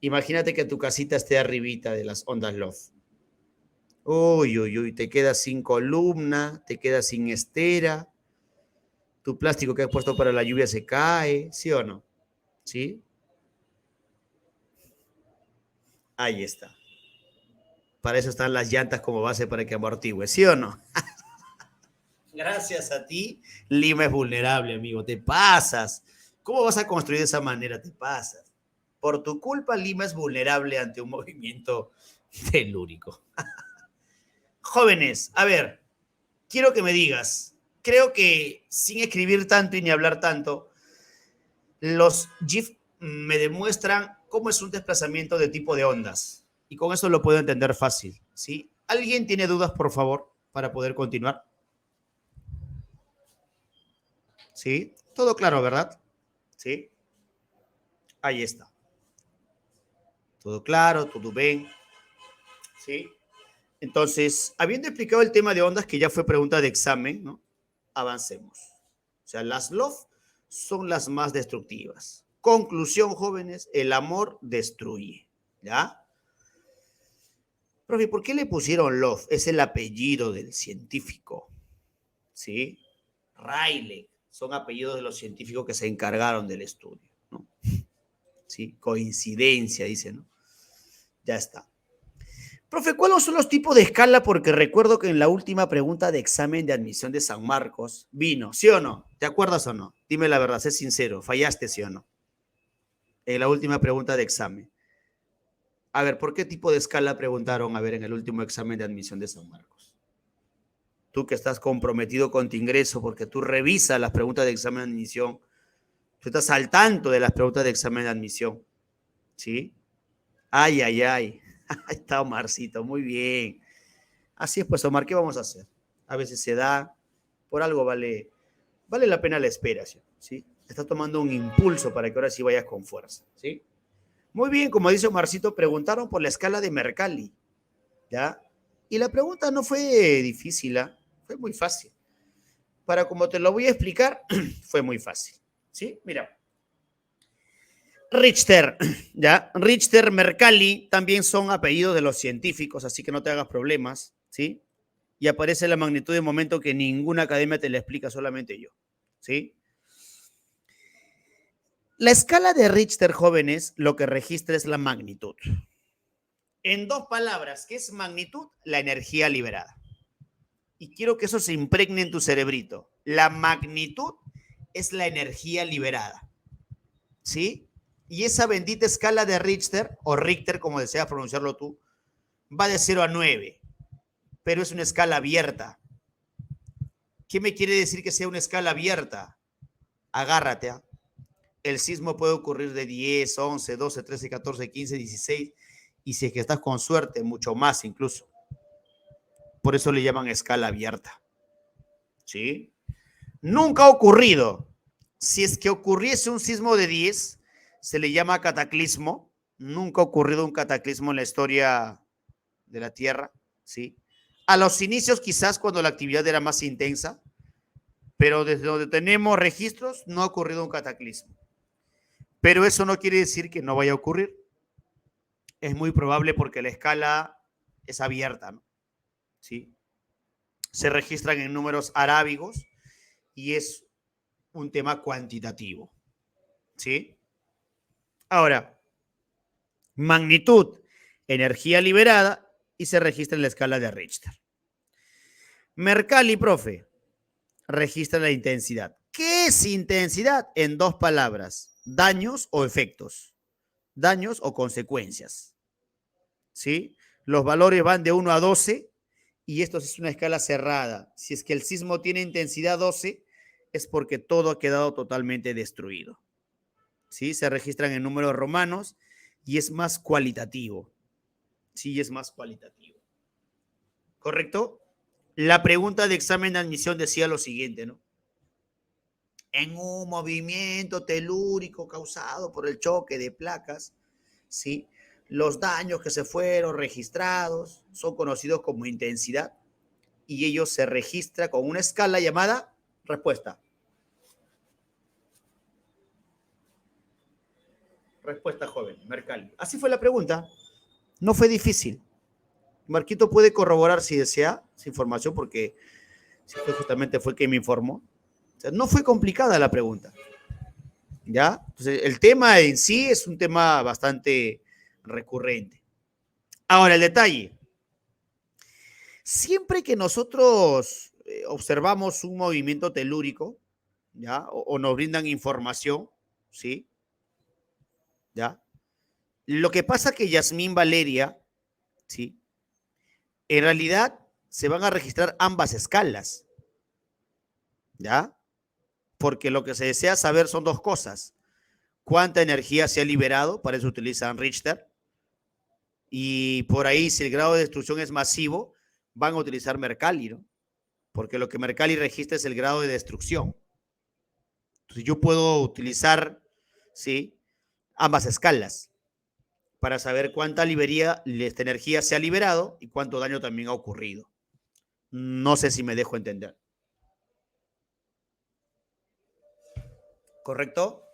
Imagínate que tu casita esté arribita de las ondas love. Uy, uy, uy, te quedas sin columna, te quedas sin estera, tu plástico que has puesto para la lluvia se cae, ¿sí o no? ¿Sí? Ahí está. Para eso están las llantas como base para que amortigüe, ¿sí o no? Gracias a ti, Lima es vulnerable, amigo. Te pasas. ¿Cómo vas a construir de esa manera? Te pasas. Por tu culpa, Lima es vulnerable ante un movimiento telúrico. Jóvenes, a ver, quiero que me digas, creo que sin escribir tanto y ni hablar tanto, los GIF me demuestran cómo es un desplazamiento de tipo de ondas. Y con eso lo puedo entender fácil, ¿sí? ¿Alguien tiene dudas, por favor, para poder continuar? ¿Sí? Todo claro, ¿verdad? ¿Sí? Ahí está. Todo claro, todo bien. ¿Sí? Entonces, habiendo explicado el tema de ondas, que ya fue pregunta de examen, ¿no? Avancemos. O sea, las love son las más destructivas. Conclusión, jóvenes, el amor destruye. ¿Ya? Profe, ¿por qué le pusieron love? Es el apellido del científico. ¿Sí? Rayleigh. Son apellidos de los científicos que se encargaron del estudio. ¿No? ¿Sí? Coincidencia, dice, ¿no? Ya está. Profe, ¿cuáles son los tipos de escala? Porque recuerdo que en la última pregunta de examen de admisión de San Marcos vino, ¿sí o no? ¿Te acuerdas o no? Dime la verdad, sé sincero, ¿fallaste, sí o no? En la última pregunta de examen. A ver, ¿por qué tipo de escala preguntaron, a ver, en el último examen de admisión de San Marcos? Tú que estás comprometido con tu ingreso, porque tú revisas las preguntas de examen de admisión, tú estás al tanto de las preguntas de examen de admisión, ¿sí? Ay, ay, ay. Ahí está Omarcito, muy bien. Así es, pues, Omar, ¿qué vamos a hacer? A veces se da, por algo vale la pena la espera, ¿sí? Estás tomando un impulso para que ahora sí vayas con fuerza, ¿sí? Muy bien, como dice Omarcito, preguntaron por la escala de Mercalli, ¿ya? Y la pregunta no fue difícil, ¿eh? Fue muy fácil. Para como te lo voy a explicar, fue muy fácil, ¿sí? Mira, Richter, ¿ya? Richter, Mercalli también son apellidos de los científicos, así que no te hagas problemas, ¿sí? Y aparece la magnitud de momento que ninguna academia te la explica, solamente yo, ¿sí? La escala de Richter, jóvenes, lo que registra es la magnitud. En dos palabras, ¿qué es magnitud? La energía liberada. Y quiero que eso se impregne en tu cerebrito. La magnitud es la energía liberada, ¿sí? Y esa bendita escala de Richter, o Richter, como deseas pronunciarlo tú, va de 0 a 9, pero es una escala abierta. ¿Qué me quiere decir que sea una escala abierta? Agárrate, ¿eh? El sismo puede ocurrir de 10, 11, 12, 13, 14, 15, 16, y si es que estás con suerte, mucho más incluso. Por eso le llaman escala abierta, ¿sí? Nunca ha ocurrido. Si es que ocurriese un sismo de 10, se le llama cataclismo. Nunca ha ocurrido un cataclismo en la historia de la Tierra, ¿sí? A los inicios quizás cuando la actividad era más intensa, pero desde donde tenemos registros no ha ocurrido un cataclismo. Pero eso no quiere decir que no vaya a ocurrir. Es muy probable porque la escala es abierta, ¿no? ¿Sí? Se registran en números arábigos y es un tema cuantitativo, ¿sí? Ahora, magnitud, energía liberada y se registra en la escala de Richter. Mercalli, profe, registra la intensidad. ¿Qué es intensidad? En dos palabras, daños o efectos, daños o consecuencias, ¿sí? Los valores van de 1 a 12 y esto es una escala cerrada. Si es que el sismo tiene intensidad 12, es porque todo ha quedado totalmente destruido, ¿sí? Se registran en números romanos y es más cualitativo, ¿sí? Es más cualitativo. ¿Correcto? La pregunta de examen de admisión decía lo siguiente, ¿no? En un movimiento telúrico causado por el choque de placas, ¿sí? Los daños que se fueron registrados son conocidos como intensidad y ello se registra con una escala llamada respuesta. Respuesta, joven, Mercalli. Así fue la pregunta. No fue difícil. Marquito puede corroborar si desea esa información porque si fue justamente fue quien me informó. O sea, no fue complicada la pregunta. ¿Ya? Entonces, el tema en sí es un tema bastante recurrente. Ahora, el detalle. Siempre que nosotros observamos un movimiento telúrico, ¿ya? O nos brindan información, ¿sí? ¿Ya? Lo que pasa que Yasmín Valeria, ¿sí? En realidad se van a registrar ambas escalas, ¿ya? Porque lo que se desea saber son dos cosas. Cuánta energía se ha liberado, para eso utilizan Richter, y por ahí si el grado de destrucción es masivo, van a utilizar Mercalli, ¿no? Porque lo que Mercalli registra es el grado de destrucción. Entonces yo puedo utilizar, ¿sí? Ambas escalas para saber cuánta energía se ha liberado y cuánto daño también ha ocurrido. No sé si me dejo entender. ¿Correcto?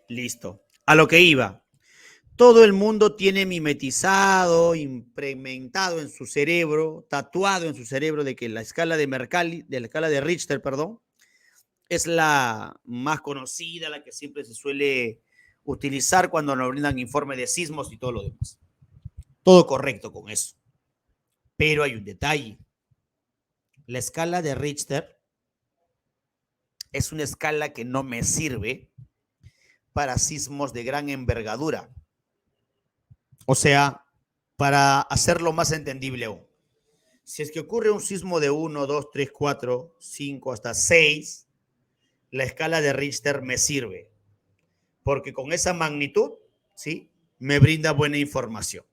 Listo. A lo que iba. Todo el mundo tiene mimetizado, implementado en su cerebro, tatuado en su cerebro de que la escala de Mercalli, de la escala de Richter, perdón, es la más conocida, la que siempre se suele utilizar cuando nos brindan informes de sismos y todo lo demás. Todo correcto con eso. Pero hay un detalle. La escala de Richter es una escala que no me sirve para sismos de gran envergadura. O sea, para hacerlo más entendible aún. Si es que ocurre un sismo de 1, 2, 3, 4, 5, hasta 6, la escala de Richter me sirve. Porque con esa magnitud, ¿sí? Me brinda buena información.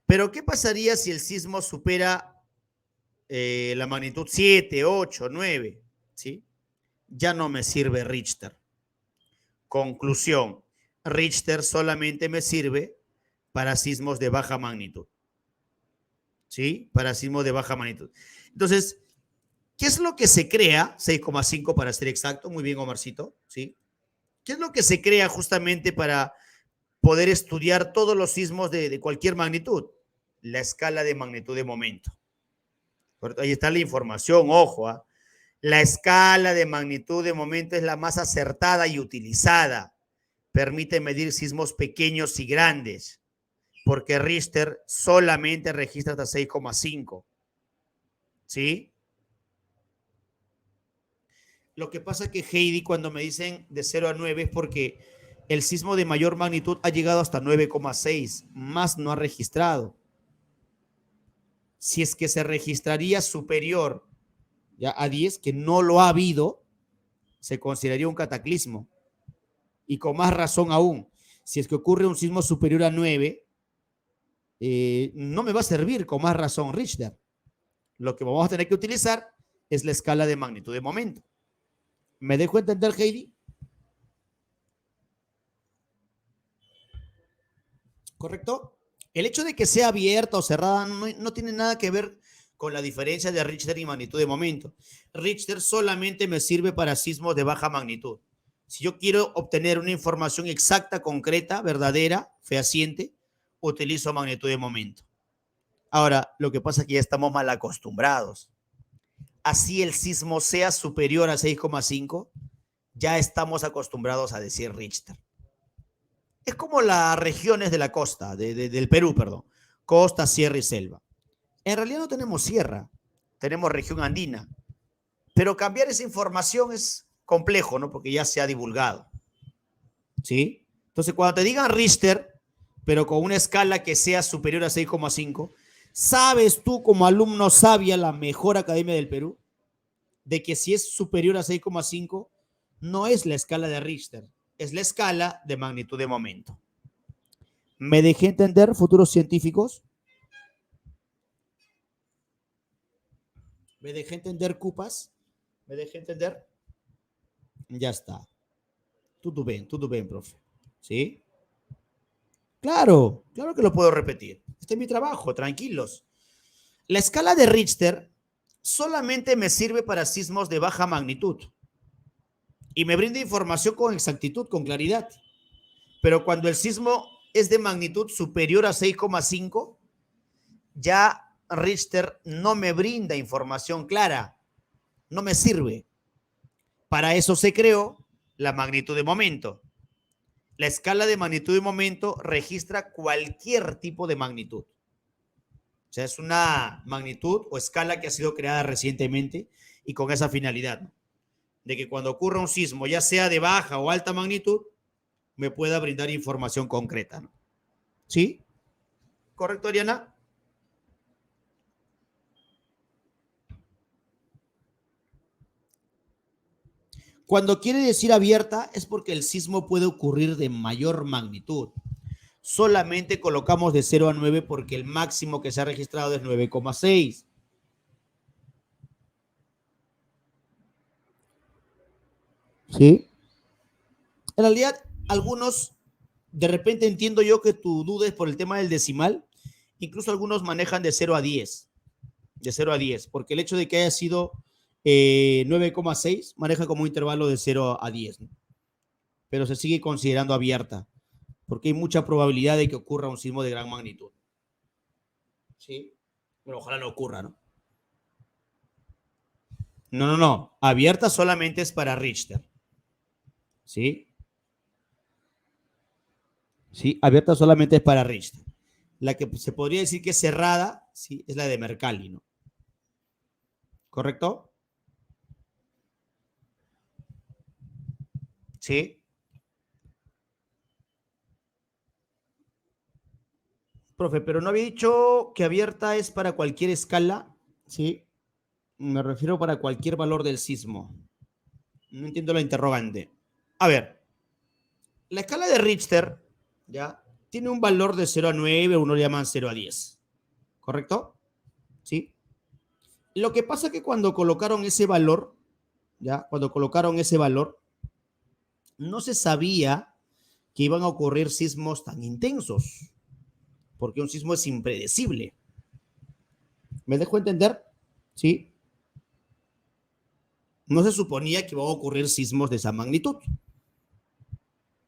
Pero, ¿qué pasaría si el sismo supera la magnitud 7, 8, 9? ¿Sí? Ya no me sirve Richter. Conclusión, Richter solamente me sirve para sismos de baja magnitud. ¿Sí? Para sismos de baja magnitud. Entonces, ¿qué es lo que se crea? 6,5 para ser exacto. Muy bien, Omarcito. ¿Sí? ¿Qué es lo que se crea justamente para poder estudiar todos los sismos de cualquier magnitud? La escala de magnitud de momento. Ahí está la información, ojo. ¿Eh? La escala de magnitud de momento es la más acertada y utilizada. Permite medir sismos pequeños y grandes, porque Richter solamente registra hasta 6,5. ¿Sí? Lo que pasa es que Heidi, cuando me dicen de 0 a 9, es porque el sismo de mayor magnitud ha llegado hasta 9,6, más no ha registrado. Si es que se registraría superior ya a 10, que no lo ha habido, se consideraría un cataclismo. Y con más razón aún, si es que ocurre un sismo superior a 9, no me va a servir con más razón Richter. Lo que vamos a tener que utilizar es la escala de magnitud de momento. ¿Me dejo entender, Heidi? ¿Correcto? El hecho de que sea abierta o cerrada no tiene nada que ver con la diferencia de Richter y magnitud de momento. Richter solamente me sirve para sismos de baja magnitud. Si yo quiero obtener una información exacta, concreta, verdadera, fehaciente, utilizo magnitud de momento. Ahora, lo que pasa es que ya estamos mal acostumbrados. Así el sismo sea superior a 6,5, ya estamos acostumbrados a decir Richter. Es como las regiones de la costa, del Perú, perdón. Costa, sierra y selva. En realidad no tenemos sierra, tenemos región andina. Pero cambiar esa información es complejo, ¿no? Porque ya se ha divulgado. ¿Sí? Entonces, cuando te digan Richter, pero con una escala que sea superior a 6,5, ¿sabes tú como alumno sabia, la mejor academia del Perú, de que si es superior a 6,5, no es la escala de Richter, es la escala de magnitud de momento? ¿Me dejé entender, futuros científicos? ¿Me dejé entender, Cupas? ¿Me dejé entender? Ya está. Tudo bien, profe. ¿Sí? Claro, claro que lo puedo repetir. Este es mi trabajo, tranquilos. La escala de Richter solamente me sirve para sismos de baja magnitud y me brinda información con exactitud, con claridad. Pero cuando el sismo es de magnitud superior a 6,5, ya Richter no me brinda información clara, no me sirve. Para eso se creó la magnitud de momento. La escala de magnitud de momento registra cualquier tipo de magnitud. O sea, es una magnitud o escala que ha sido creada recientemente y con esa finalidad, ¿no? De que cuando ocurra un sismo, ya sea de baja o alta magnitud, me pueda brindar información concreta, ¿no? ¿Sí? ¿Correcto, Ariana? Cuando quiere decir abierta es porque el sismo puede ocurrir de mayor magnitud. Solamente colocamos de 0 a 9 porque el máximo que se ha registrado es 9,6. ¿Sí? En realidad, algunos, de repente entiendo yo que tu duda es por el tema del decimal. Incluso algunos manejan de 0 a 10. De 0 a 10, porque el hecho de que haya sido 9,6 maneja como un intervalo de 0 a 10, ¿no? Pero se sigue considerando abierta, porque hay mucha probabilidad de que ocurra un sismo de gran magnitud. ¿Sí? Bueno, ojalá no ocurra, ¿no? No. Abierta solamente es para Richter. ¿Sí? Sí, abierta solamente es para Richter. La que se podría decir que es cerrada, sí, es la de Mercalli, ¿no? ¿Correcto? Sí. Profe, pero no había dicho que abierta es para cualquier escala. Sí. Me refiero para cualquier valor del sismo. No entiendo la interrogante. A ver, la escala de Richter, ¿ya? Tiene un valor de 0 a 9, uno le llaman 0 a 10. ¿Correcto? Sí. Lo que pasa es que cuando colocaron ese valor, ¿ya? Cuando colocaron ese valor, no se sabía que iban a ocurrir sismos tan intensos, porque un sismo es impredecible. ¿Me dejo entender? ¿Sí? No se suponía que iban a ocurrir sismos de esa magnitud.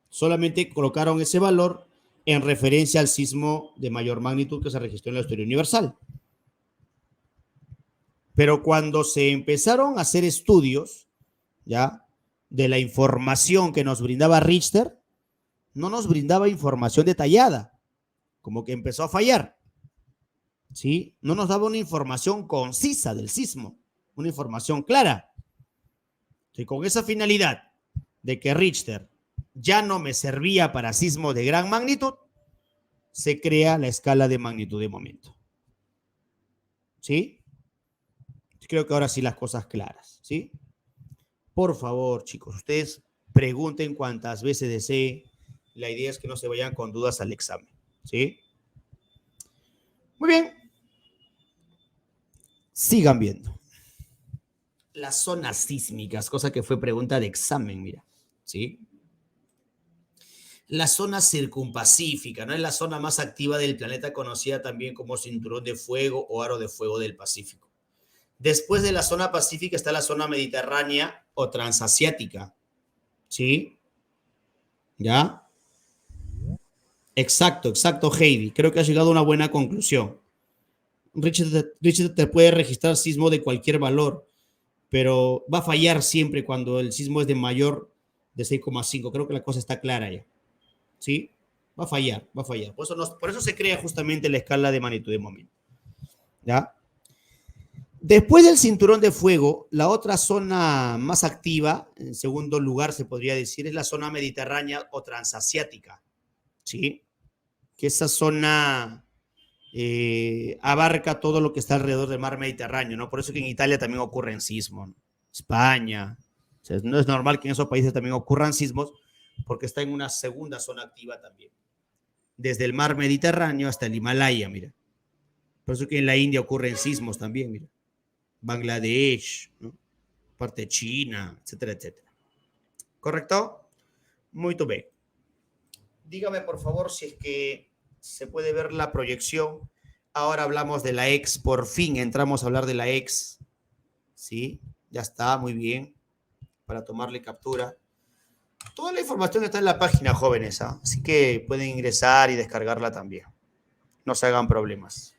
Solamente colocaron ese valor en referencia al sismo de mayor magnitud que se registró en la historia universal. Pero cuando se empezaron a hacer estudios, ¿ya?, de la información que nos brindaba Richter, no nos brindaba información detallada, como que empezó a fallar, ¿sí? No nos daba una información concisa del sismo, una información clara. Y con esa finalidad de que Richter ya no me servía para sismos de gran magnitud, se crea la escala de magnitud de momento. ¿Sí? Creo que ahora sí las cosas claras, ¿sí? Por favor, chicos, ustedes pregunten cuantas veces deseen. La idea es que no se vayan con dudas al examen, ¿sí? Muy bien. Sigan viendo. Las zonas sísmicas, cosa que fue pregunta de examen, mira, ¿sí? La zona circumpacífica, ¿no? Es la zona más activa del planeta, conocida también como cinturón de fuego o aro de fuego del Pacífico. Después de la zona pacífica está la zona mediterránea o transasiática, ¿sí? ¿Ya? Exacto, Heidi. Creo que has llegado a una buena conclusión. Richard te puede registrar sismo de cualquier valor, pero va a fallar siempre cuando el sismo es de mayor de 6,5. Creo que la cosa está clara ya. ¿Sí? Va a fallar, va a fallar. Por eso se crea justamente la escala de magnitud de momento. ¿Ya? Después del cinturón de fuego, la otra zona más activa, en segundo lugar se podría decir, es la zona mediterránea o transasiática. ¿Sí? Que esa zona abarca todo lo que está alrededor del mar Mediterráneo, ¿no? Por eso que en Italia también ocurren sismos, ¿no? España. O sea, no es normal que en esos países también ocurran sismos, porque está en una segunda zona activa también. Desde el mar Mediterráneo hasta el Himalaya, mira. Por eso que en la India ocurren sismos también, mira. Bangladesh, ¿no? Parte de China, etcétera, etcétera. ¿Correcto? Muy bien. Dígame, por favor, si es que se puede ver la proyección. Ahora hablamos de la ex, por fin entramos a hablar de la ex. ¿Sí? Ya está, muy bien. Para tomarle captura. Toda la información está en la página, jóvenes, ¿eh? Así que pueden ingresar y descargarla también. No se hagan problemas.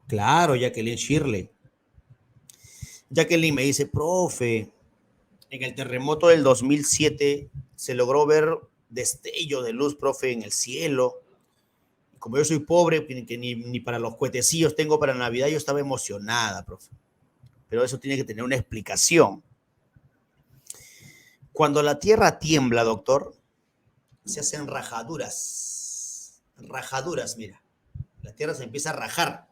Claro, Jacqueline Shirley. Jacqueline me dice, profe, en el terremoto del 2007 se logró ver destello de luz, profe, en el cielo. Como yo soy pobre, que ni para los cuetecillos tengo para Navidad, yo estaba emocionada, profe. Pero eso tiene que tener una explicación. Cuando la tierra tiembla, doctor, se hacen rajaduras. Rajaduras, mira. La tierra se empieza a rajar.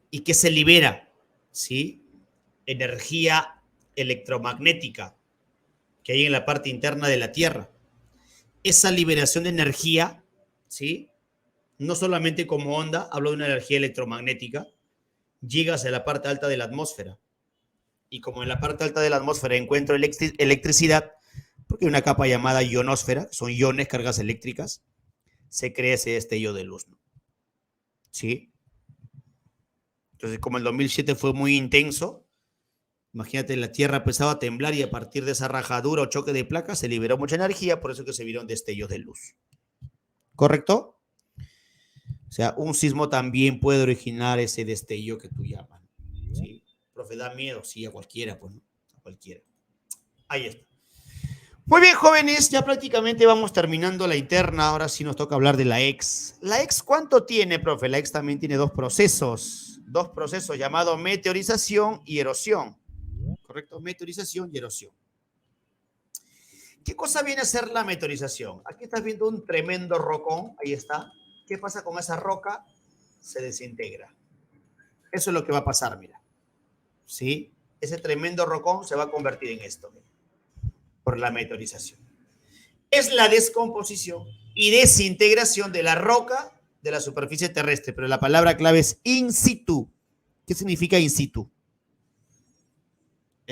¿Y qué se libera? ¿Sí? Energía electromagnética que hay en la parte interna de la Tierra. Esa liberación de energía, ¿sí?, no solamente como onda, hablo de una energía electromagnética, llega hacia la parte alta de la atmósfera. Y como en la parte alta de la atmósfera encuentro electricidad, porque hay una capa llamada ionosfera, son iones, cargas eléctricas, se crea ese destello de luz, ¿no? ¿Sí? Entonces, como el 2007 fue muy intenso, imagínate, la Tierra empezaba a temblar y a partir de esa rajadura o choque de placas se liberó mucha energía, por eso que se vieron destellos de luz. ¿Correcto? O sea, un sismo también puede originar ese destello que tú llamas. ¿Sí? Profe, da miedo, sí, a cualquiera, pues, ¿no? A cualquiera. Ahí está. Muy bien, jóvenes, ya prácticamente vamos terminando la interna. Ahora sí nos toca hablar de la ex. ¿La ex cuánto tiene, profe? La ex también tiene dos procesos llamados meteorización y erosión. ¿Correcto? Meteorización y erosión. ¿Qué cosa viene a ser la meteorización? Aquí estás viendo un tremendo rocón, ahí está. ¿Qué pasa con esa roca? Se desintegra. Eso es lo que va a pasar, mira. ¿Sí? Ese tremendo rocón se va a convertir en esto, mira, por la meteorización. Es la descomposición y desintegración de la roca de la superficie terrestre, pero la palabra clave es in situ. ¿Qué significa in situ?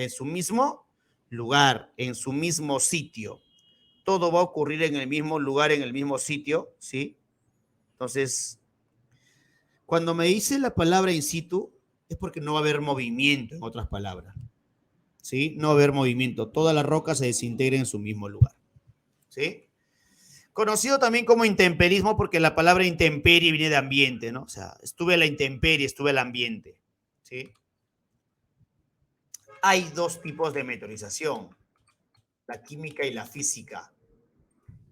en su mismo lugar, en su mismo sitio. Todo va a ocurrir en el mismo lugar, en el mismo sitio, ¿sí? Entonces, cuando me dice la palabra in situ, es porque no va a haber movimiento, en otras palabras, ¿sí? No va a haber movimiento. Toda la roca se desintegra en su mismo lugar, ¿sí? Conocido también como intemperismo porque la palabra intemperie viene de ambiente, ¿no? O sea, estuve a la intemperie, estuve al ambiente, ¿sí? Hay dos tipos de meteorización, la química y la física.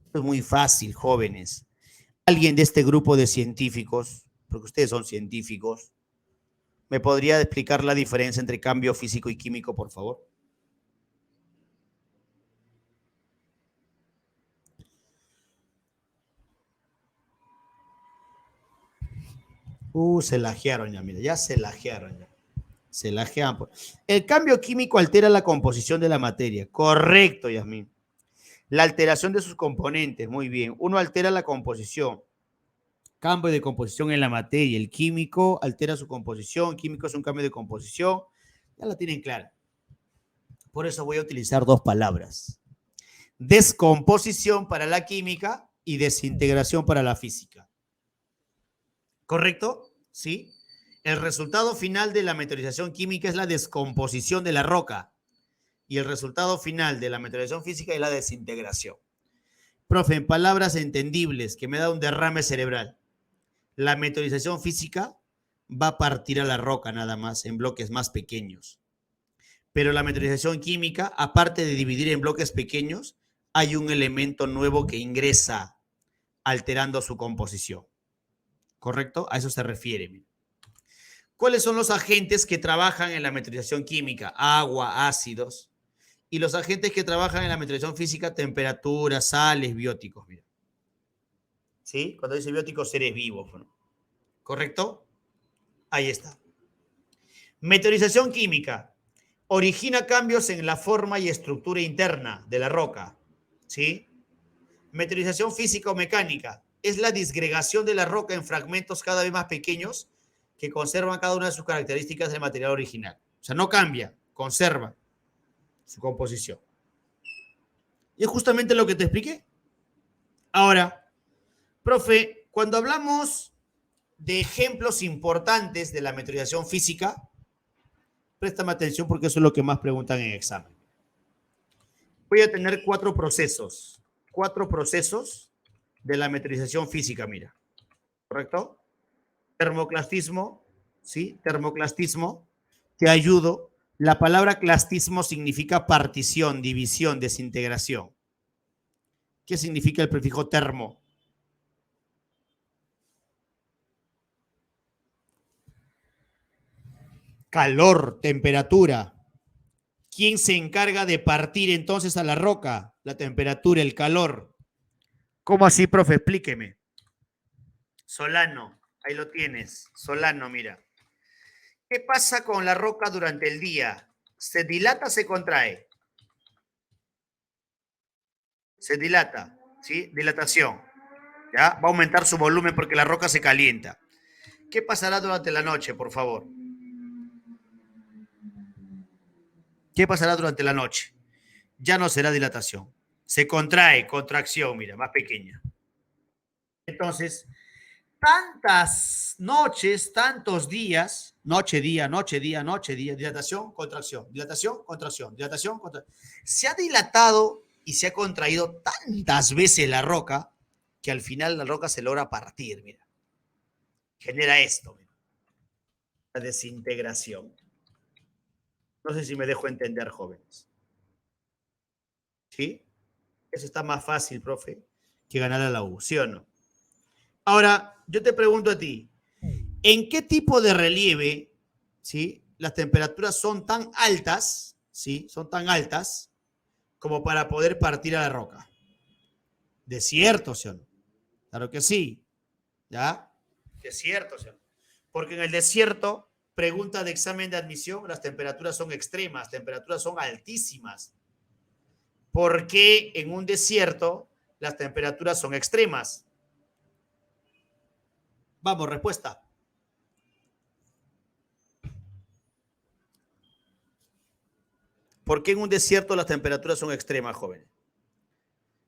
Esto es muy fácil, jóvenes. Alguien de este grupo de científicos, porque ustedes son científicos, ¿me podría explicar la diferencia entre cambio físico y químico, por favor? Se lajearon ya, mira, ya se lajearon ya. Se lajean. El cambio químico altera la composición de la materia. Correcto, Yasmín. La alteración de sus componentes, muy bien. Uno altera la composición, cambio de composición en la materia. El químico altera su composición, químico es un cambio de composición. Ya la tienen clara. Por eso voy a utilizar dos palabras. Descomposición para la química y desintegración para la física. ¿Correcto? ¿Sí? El resultado final de la meteorización química es la descomposición de la roca y el resultado final de la meteorización física es la desintegración. Profe, en palabras entendibles, que me da un derrame cerebral, la meteorización física va a partir a la roca nada más en bloques más pequeños. Pero la meteorización química, aparte de dividir en bloques pequeños, hay un elemento nuevo que ingresa alterando su composición. ¿Correcto? A eso se refiere. ¿Cuáles son los agentes que trabajan en la meteorización química? Agua, ácidos. Y los agentes que trabajan en la meteorización física, temperatura, sales, bióticos. Mira. ¿Sí? Cuando dice bióticos, seres vivos. ¿No? ¿Correcto? Ahí está. Meteorización química. Origina cambios en la forma y estructura interna de la roca. ¿Sí? Meteorización física o mecánica. Es la disgregación de la roca en fragmentos cada vez más pequeños que conservan cada una de sus características del material original. O sea, no cambia, conserva su composición. Y es justamente lo que te expliqué. Ahora, profe, cuando hablamos de ejemplos importantes de la meteorización física, préstame atención porque eso es lo que más preguntan en examen. Voy a tener cuatro procesos de la meteorización física, mira. ¿Correcto? Termoclastismo, ¿sí? Termoclastismo, te ayudo. La palabra clastismo significa partición, división, desintegración. ¿Qué significa el prefijo termo? Calor, temperatura. ¿Quién se encarga de partir entonces a la roca? La temperatura, el calor. ¿Cómo así, profe? Explíqueme. Solano, ahí lo tienes. Solano, mira. ¿Qué pasa con la roca durante el día? ¿Se dilata, se contrae? Se dilata, ¿sí? Dilatación. ¿Ya? Va a aumentar su volumen porque la roca se calienta. ¿Qué pasará durante la noche, por favor? ¿Qué pasará durante la noche? Ya no será dilatación. Se contrae, contracción, mira, más pequeña. Entonces, tantas noches, tantos días, noche, día, noche, día, noche, día, dilatación, contracción, dilatación, contracción, dilatación, contracción. Se ha dilatado y se ha contraído tantas veces la roca que al final la roca se logra partir, mira. Genera esto, mira. La desintegración. No sé si me dejo entender, jóvenes. ¿Sí? Eso está más fácil, profe, que ganar a la U, ¿sí o no? Ahora, yo te pregunto a ti, ¿en qué tipo de relieve, ¿sí? Las temperaturas son tan altas, ¿sí? Son tan altas como para poder partir a la roca. Desierto, ¿sí o no? Claro que sí, ¿ya? Desierto, ¿sí o no? Porque en el desierto, pregunta de examen de admisión, las temperaturas son extremas, temperaturas son altísimas. ¿Por qué en un desierto las temperaturas son extremas? Vamos, respuesta. ¿Por qué en un desierto las temperaturas son extremas, jóvenes?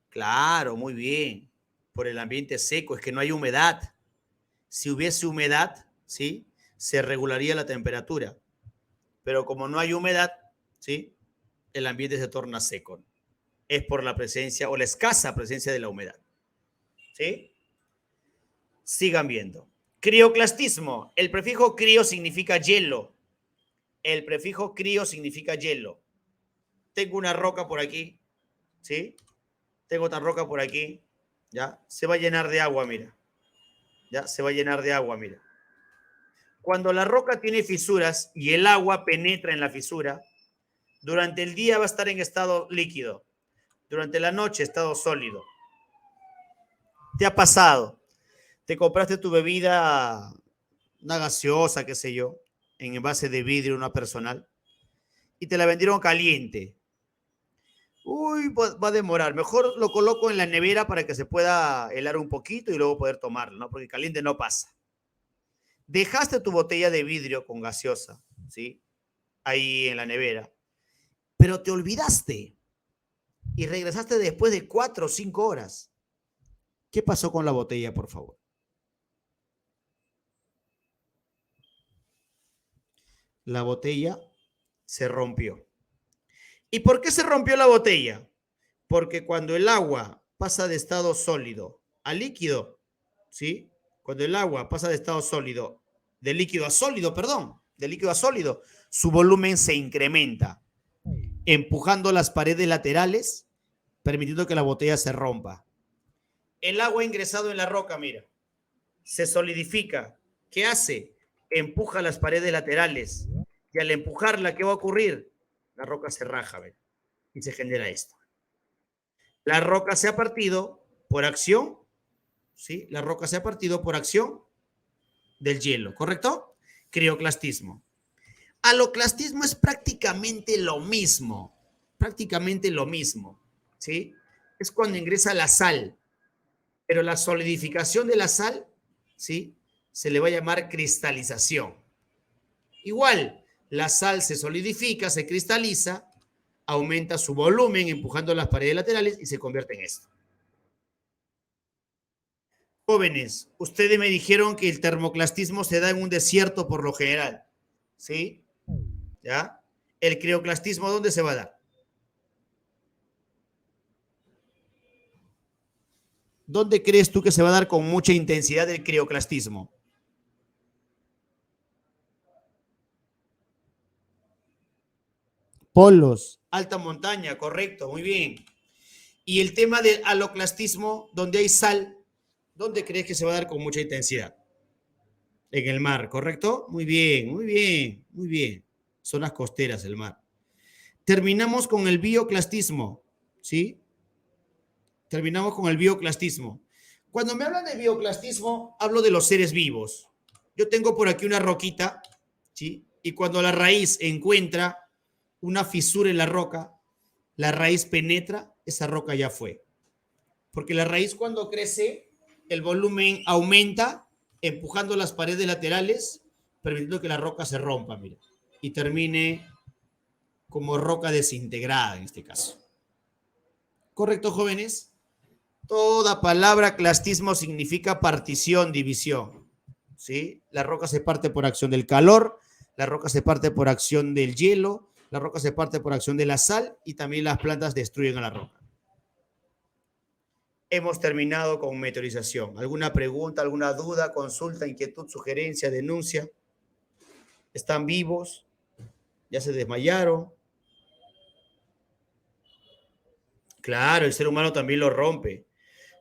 Claro, muy bien. Por el ambiente seco, es que no hay humedad. Si hubiese humedad, ¿sí? Se regularía la temperatura. Pero como no hay humedad, ¿sí? El ambiente se torna seco. Es por la presencia o la escasa presencia de la humedad. ¿Sí? Sigan viendo. Crioclastismo. El prefijo crio significa hielo. El prefijo crio significa hielo. Tengo una roca por aquí, ¿sí? Tengo otra roca por aquí, ¿ya? Se va a llenar de agua, mira. ¿Ya? Se va a llenar de agua, mira. Cuando la roca tiene fisuras y el agua penetra en la fisura, durante el día va a estar en estado líquido, durante la noche estado sólido. ¿Te ha pasado? Te compraste tu bebida, una gaseosa, qué sé yo, en envase de vidrio, una personal, y te la vendieron caliente. Uy, va a demorar. Mejor lo coloco en la nevera para que se pueda helar un poquito y luego poder tomarlo, ¿no? Porque caliente no pasa. Dejaste tu botella de vidrio con gaseosa, ¿sí? Ahí en la nevera, pero te olvidaste y regresaste después de 4 o 5 horas. ¿Qué pasó con la botella, por favor? La botella se rompió. ¿Y por qué se rompió la botella? Porque cuando el agua pasa de estado sólido a líquido, ¿sí? Cuando el agua pasa de estado sólido, de líquido a sólido, perdón, de líquido a sólido, su volumen se incrementa, empujando las paredes laterales, permitiendo que la botella se rompa. El agua ingresado en la roca, mira, se solidifica. ¿Qué hace? Empuja las paredes laterales. Y al empujarla, ¿qué va a ocurrir? La roca se raja, ¿ven? Y se genera esto. La roca se ha partido por acción, ¿sí? La roca se ha partido por acción del hielo, ¿correcto? Crioclastismo. Aloclastismo es prácticamente lo mismo, ¿sí? Es cuando ingresa la sal, pero la solidificación de la sal, ¿sí? Se le va a llamar cristalización. Igual, la sal se solidifica, se cristaliza, aumenta su volumen empujando las paredes laterales y se convierte en esto. Jóvenes, ustedes me dijeron que el termoclastismo se da en un desierto por lo general, ¿sí? ¿Ya? ¿El crioclastismo dónde se va a dar? ¿Dónde crees tú que se va a dar con mucha intensidad el crioclastismo? Polos, alta montaña, correcto, muy bien. Y el tema del aloclastismo, donde hay sal, ¿dónde crees que se va a dar con mucha intensidad? En el mar, ¿correcto? Muy bien, muy bien, muy bien. Zonas costeras, el mar. Terminamos con el bioclastismo, ¿sí? Terminamos con el bioclastismo. Cuando me hablan de bioclastismo, hablo de los seres vivos. Yo tengo por aquí una roquita, ¿sí? Y cuando la raíz encuentra una fisura en la roca, la raíz penetra, esa roca ya fue. Porque la raíz cuando crece, el volumen aumenta, empujando las paredes laterales, permitiendo que la roca se rompa, mira, y termine como roca desintegrada en este caso. ¿Correcto, jóvenes? Toda palabra clastismo significa partición, división. ¿Sí? La roca se parte por acción del calor, la roca se parte por acción del hielo, la roca se parte por acción de la sal y también las plantas destruyen a la roca. Hemos terminado con meteorización. ¿Alguna pregunta, alguna duda, consulta, inquietud, sugerencia, denuncia? ¿Están vivos? ¿Ya se desmayaron? Claro, el ser humano también lo rompe.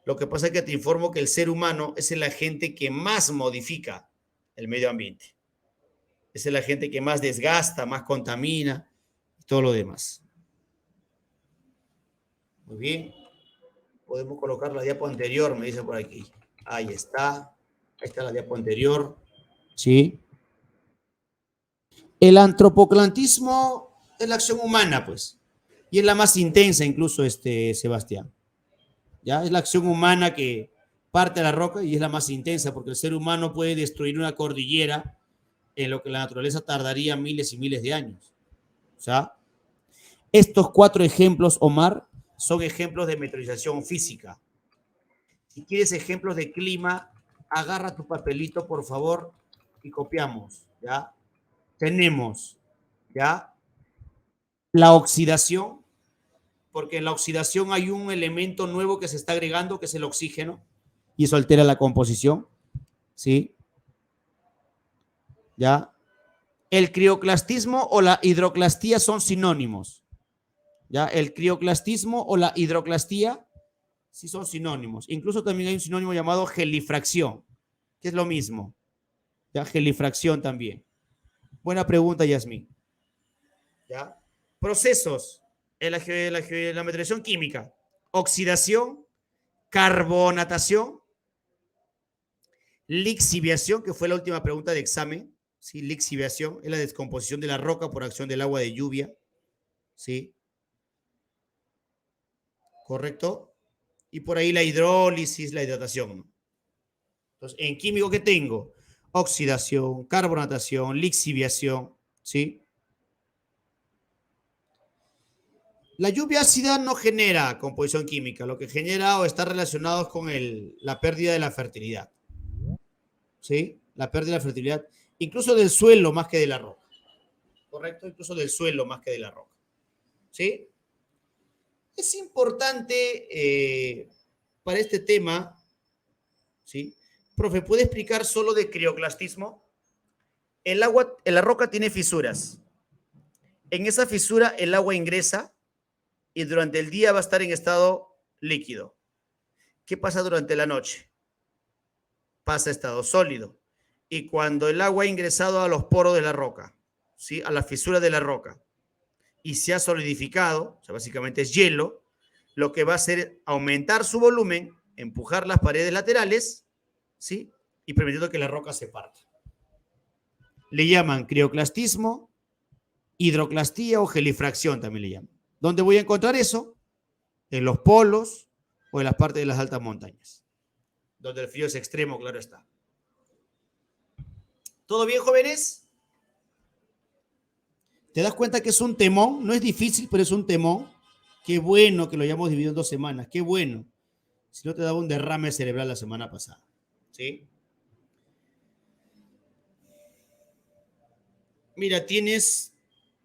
Lo que pasa es que te informo que el ser humano es el agente que más modifica el medio ambiente. Es el agente que más desgasta, más contamina y todo lo demás. Muy bien. Podemos colocar la diapo anterior, me dice por aquí. Ahí está. Ahí está la diapo anterior. Sí. El antropoclantismo es la acción humana, pues. Y es la más intensa, incluso, Sebastián. ¿Ya? Es la acción humana que parte a la roca y es la más intensa, porque el ser humano puede destruir una cordillera en lo que la naturaleza tardaría miles y miles de años. O sea, Estos 4 ejemplos, Omar, son ejemplos de meteorización física. Si quieres ejemplos de clima, agarra tu papelito, por favor, y copiamos, ¿ya? Tenemos, ¿ya? La oxidación, porque en la oxidación hay un elemento nuevo que se está agregando, que es el oxígeno, y eso altera la composición, ¿sí? ¿Ya? El crioclastismo o la hidroclastía son sinónimos, ¿ya? El crioclastismo o la hidroclastía sí son sinónimos. Incluso también hay un sinónimo llamado gelifracción, que es lo mismo, ¿ya? Gelifracción también. Buena pregunta, Yasmín. ¿Ya? Procesos en la meteorización química: oxidación, carbonatación, lixiviación, que fue la última pregunta de examen, ¿sí? Lixiviación es la descomposición de la roca por acción del agua de lluvia, ¿sí? ¿Correcto? Y por ahí la hidrólisis, la hidratación, ¿no? Entonces, en químico, ¿qué tengo? Oxidación, carbonatación, lixiviación, ¿sí? La lluvia ácida no genera composición química, lo que genera o está relacionado con la pérdida de la fertilidad, ¿sí? La pérdida de la fertilidad, incluso del suelo más que de la roca, ¿correcto? Incluso del suelo más que de la roca, ¿sí? Es importante para este tema, ¿sí? Profe, ¿puede explicar solo de crioclastismo? El agua, la roca tiene fisuras. En esa fisura el agua ingresa y durante el día va a estar en estado líquido. ¿Qué pasa durante la noche? Pasa a estado sólido. Y cuando el agua ha ingresado a los poros de la roca, ¿sí? A la fisura de la roca, y se ha solidificado, o sea, básicamente es hielo, lo que va a hacer es aumentar su volumen, empujar las paredes laterales, ¿sí? Y permitiendo que la roca se parta. Le llaman crioclastismo, hidroclastía o gelifracción también le llaman. ¿Dónde voy a encontrar eso? En los polos o en las partes de las altas montañas, donde el frío es extremo, claro está. ¿Todo bien, jóvenes? ¿Te das cuenta que es un temón? No es difícil, pero es un temón. Qué bueno que lo hayamos dividido en 2 semanas, qué bueno. Si no te daba un derrame cerebral la semana pasada, ¿sí? Mira, tienes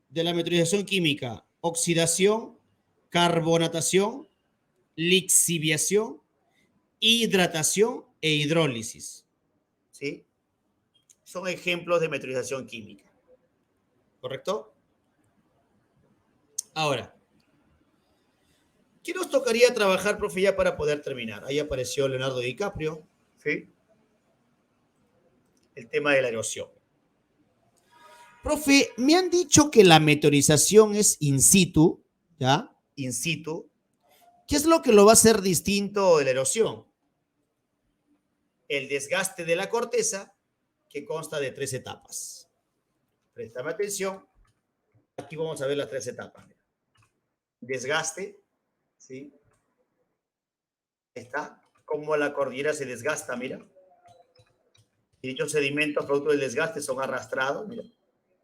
de la meteorización química: oxidación, carbonatación, lixiviación, hidratación e hidrólisis, ¿sí? Son ejemplos de meteorización química, ¿correcto? Ahora, ¿qué nos tocaría trabajar, profe, ya para poder terminar? Ahí apareció Leonardo DiCaprio, ¿sí? El tema de la erosión. Profe, me han dicho que la meteorización es in situ, ¿ya? In situ. ¿Qué es lo que lo va a hacer distinto de la erosión? El desgaste de la corteza, que consta de 3 etapas. Préstame atención. Aquí vamos a ver las 3 etapas. Desgaste, ¿sí? Está como la cordillera se desgasta, mira. Y dichos sedimentos, producto del desgaste, son arrastrados, mira.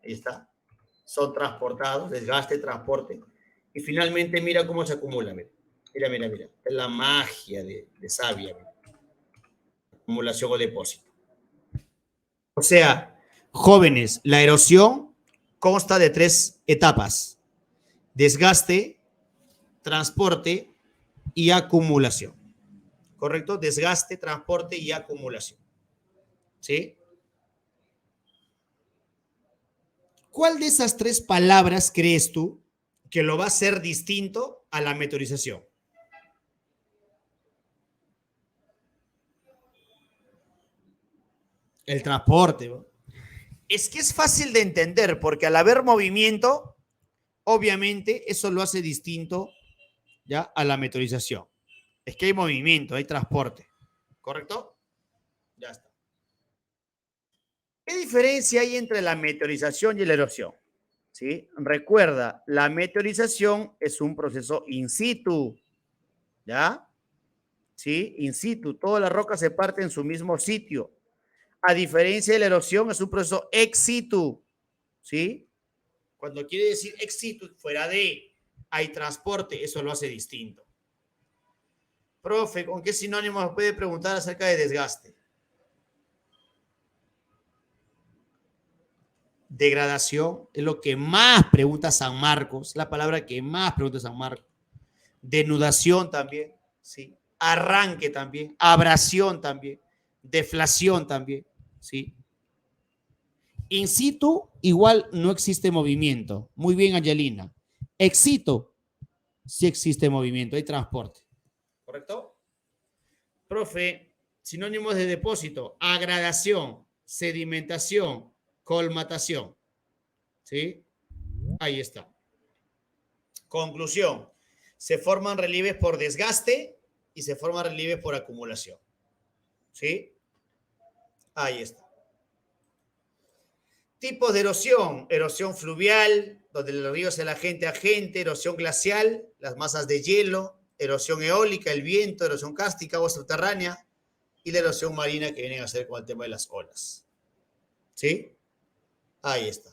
Ahí está. Son transportados, desgaste, transporte. Y finalmente, mira cómo se acumula, mira. Mira, mira, mira. Es la magia de Savia, mira. Acumulación o depósito. O sea, jóvenes, la erosión consta de 3 etapas: desgaste, transporte y acumulación. ¿Correcto? Desgaste, transporte y acumulación. ¿Sí? ¿Cuál de esas 3 palabras crees tú que lo va a hacer distinto a la meteorización? El transporte, ¿no? Es que es fácil de entender, porque al haber movimiento, obviamente eso lo hace distinto, ¿ya?, a la meteorización. Es que hay movimiento, hay transporte, ¿correcto? Ya está. ¿Qué diferencia hay entre la meteorización y la erosión? ¿Sí? Recuerda, la meteorización es un proceso in situ, ¿ya? ¿Sí? In situ, toda la roca se parte en su mismo sitio. A diferencia de la erosión, es un proceso ex situ, ¿sí? Cuando quiere decir ex situ, fuera de, hay transporte, eso lo hace distinto. Profe, ¿con qué sinónimos puede preguntar acerca de desgaste? Degradación es lo que más pregunta San Marcos, la palabra que más pregunta San Marcos. Denudación también, ¿sí? Arranque también, abrasión también, deflación también, ¿sí? In situ, igual no existe movimiento. Muy bien, Angelina. Ex situ, sí existe movimiento, hay transporte. ¿Correcto? Profe, sinónimos de depósito, agradación, sedimentación, colmatación. ¿Sí? Ahí está. Conclusión. Se forman relieves por desgaste y se forman relieves por acumulación. ¿Sí? Ahí está. Tipos de erosión. Erosión fluvial, donde el río es el agente agente. Erosión glacial, las masas de hielo. Erosión eólica, el viento. Erosión cárstica, agua subterránea. Y la erosión marina que vienen a ser con el tema de las olas. ¿Sí? Ahí está.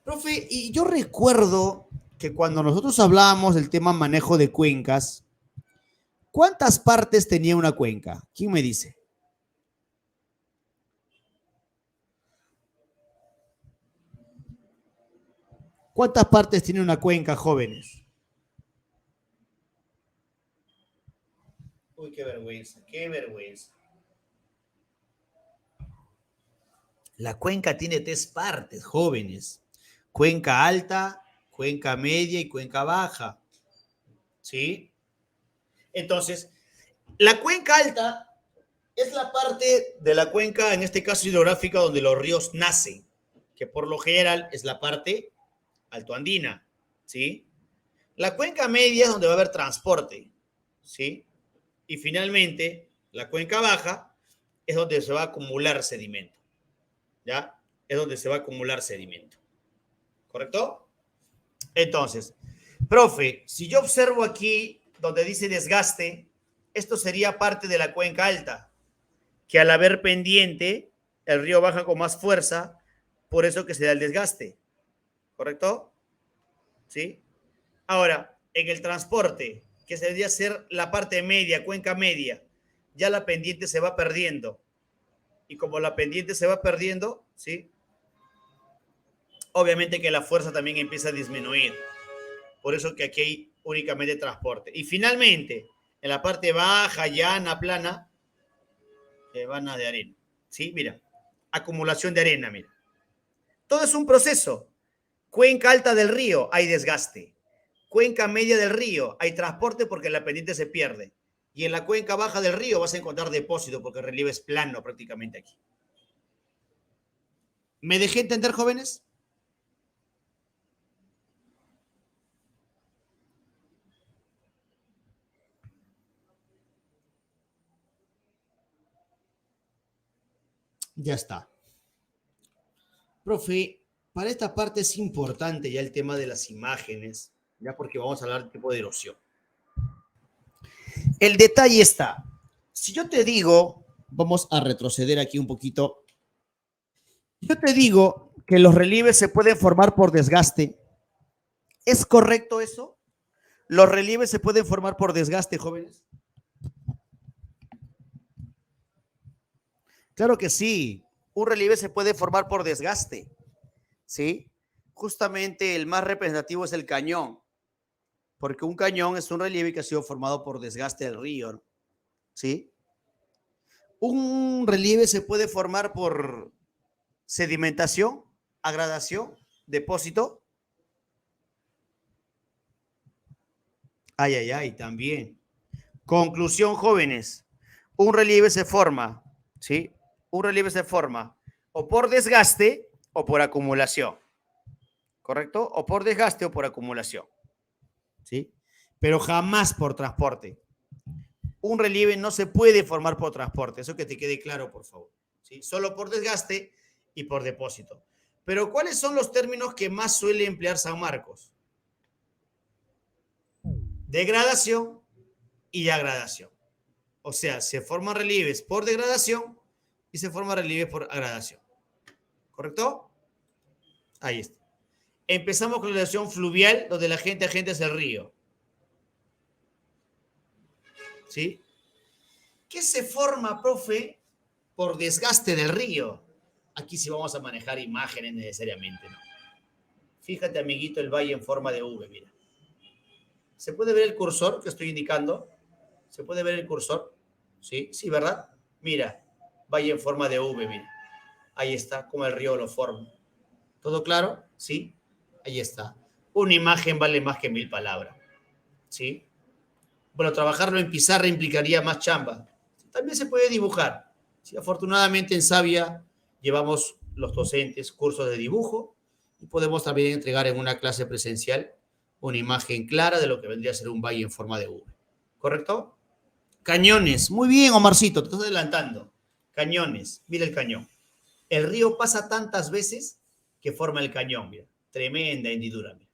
Profe, y yo recuerdo que cuando nosotros hablábamos del tema manejo de cuencas, ¿cuántas partes tenía una cuenca? ¿Quién me dice? ¿Cuántas partes tiene una cuenca, jóvenes? Uy, qué vergüenza, qué vergüenza. La cuenca tiene 3 partes, jóvenes. Cuenca alta, cuenca media y cuenca baja. ¿Sí? Entonces, la cuenca alta es la parte de la cuenca, en este caso hidrográfica, donde los ríos nacen, que por lo general es la parte altoandina, ¿sí? La cuenca media es donde va a haber transporte, ¿sí? Y finalmente, la cuenca baja es donde se va a acumular sedimento, ¿ya? Es donde se va a acumular sedimento, ¿correcto? Entonces, profe, si yo observo aquí donde dice desgaste, esto sería parte de la cuenca alta, que al haber pendiente, el río baja con más fuerza, por eso que se da el desgaste, ¿correcto? ¿Sí? Ahora, en el transporte, que se debería ser la parte media, cuenca media, ya la pendiente se va perdiendo. Y como la pendiente se va perdiendo, ¿sí? Obviamente que la fuerza también empieza a disminuir. Por eso que aquí hay únicamente transporte. Y finalmente, en la parte baja, llana, plana, van a de arena. ¿Sí? Mira, acumulación de arena, mira. Todo es un proceso. Cuenca alta del río, hay desgaste. Cuenca media del río, hay transporte porque la pendiente se pierde. Y en la cuenca baja del río vas a encontrar depósito porque el relieve es plano prácticamente aquí. ¿Me dejé entender, jóvenes? Ya está. Profe, para esta parte es importante ya el tema de las imágenes, ya porque vamos a hablar del tipo de erosión. El detalle está, si yo te digo, vamos a retroceder aquí un poquito, yo te digo que los relieves se pueden formar por desgaste, ¿es correcto eso? ¿Los relieves se pueden formar por desgaste, jóvenes? Claro que sí, un relieve se puede formar por desgaste, ¿sí? Justamente el más representativo es el cañón, porque un cañón es un relieve que ha sido formado por desgaste del río, ¿sí? Un relieve se puede formar por sedimentación, agradación, depósito. Ay, ay, ay, también. Conclusión, jóvenes. Un relieve se forma, ¿sí? Un relieve se forma o por desgaste o por acumulación, ¿correcto? O por desgaste o por acumulación, ¿sí? Pero jamás por transporte. Un relieve no se puede formar por transporte, eso que te quede claro, por favor, ¿sí? Solo por desgaste y por depósito. Pero ¿cuáles son los términos que más suele emplear San Marcos? Degradación y agradación. O sea, se forman relieves por degradación y se forman relieves por agradación. ¿Correcto? Ahí está. Empezamos con la erosión fluvial, donde la gente agente es el río. ¿Sí? ¿Qué se forma, profe, por desgaste del río? Aquí sí vamos a manejar imágenes necesariamente, ¿no? Fíjate, amiguito, el valle en forma de V, mira. ¿Se puede ver el cursor que estoy indicando? ¿Se puede ver el cursor? Sí, sí, ¿verdad? Mira, valle en forma de V, mira. Ahí está, como el río lo forma. ¿Todo claro? Sí, ahí está. Una imagen vale más que 1000 palabras. ¿Sí? Bueno, trabajarlo en pizarra implicaría más chamba. También se puede dibujar. ¿Sí? Afortunadamente en Sabia llevamos los docentes cursos de dibujo y podemos también entregar en una clase presencial una imagen clara de lo que vendría a ser un valle en forma de V. ¿Correcto? Cañones. Muy bien, Omarcito, te estás adelantando. Cañones. Mira el cañón. El río pasa tantas veces que forma el cañón. Mira. Tremenda hendidura. Mira.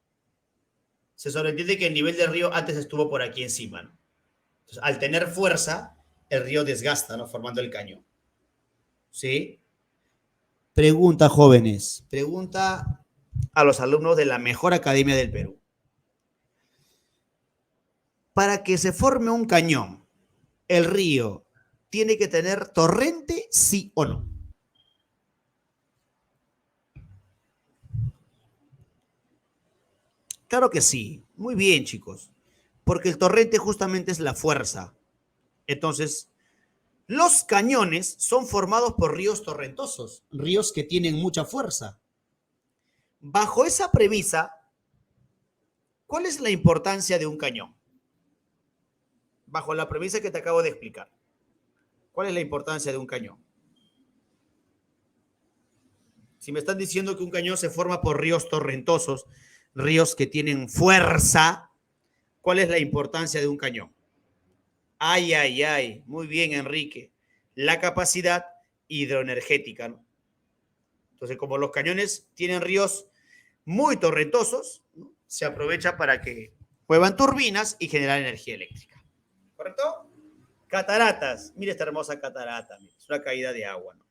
Se sobreentiende que el nivel del río antes estuvo por aquí encima, ¿no? Entonces, al tener fuerza, el río desgasta, ¿no? Formando el cañón. ¿Sí? Pregunta, jóvenes. Pregunta a los alumnos de la mejor academia del Perú. Para que se forme un cañón, ¿el río tiene que tener torrente, sí o no? Claro que sí. Muy bien, chicos. Porque el torrente justamente es la fuerza. Entonces, los cañones son formados por ríos torrentosos, ríos que tienen mucha fuerza. Bajo esa premisa, ¿cuál es la importancia de un cañón? Bajo la premisa que te acabo de explicar. ¿Cuál es la importancia de un cañón? Si me están diciendo que un cañón se forma por ríos torrentosos, ríos que tienen fuerza, ¿cuál es la importancia de un cañón? Ay, ay, ay. Muy bien, Enrique. La capacidad hidroenergética, ¿no? Entonces, como los cañones tienen ríos muy torrentosos, ¿no? Se aprovecha para que muevan turbinas y generar energía eléctrica. ¿Correcto? Cataratas. Mira esta hermosa catarata. Mira, es una caída de agua, ¿no?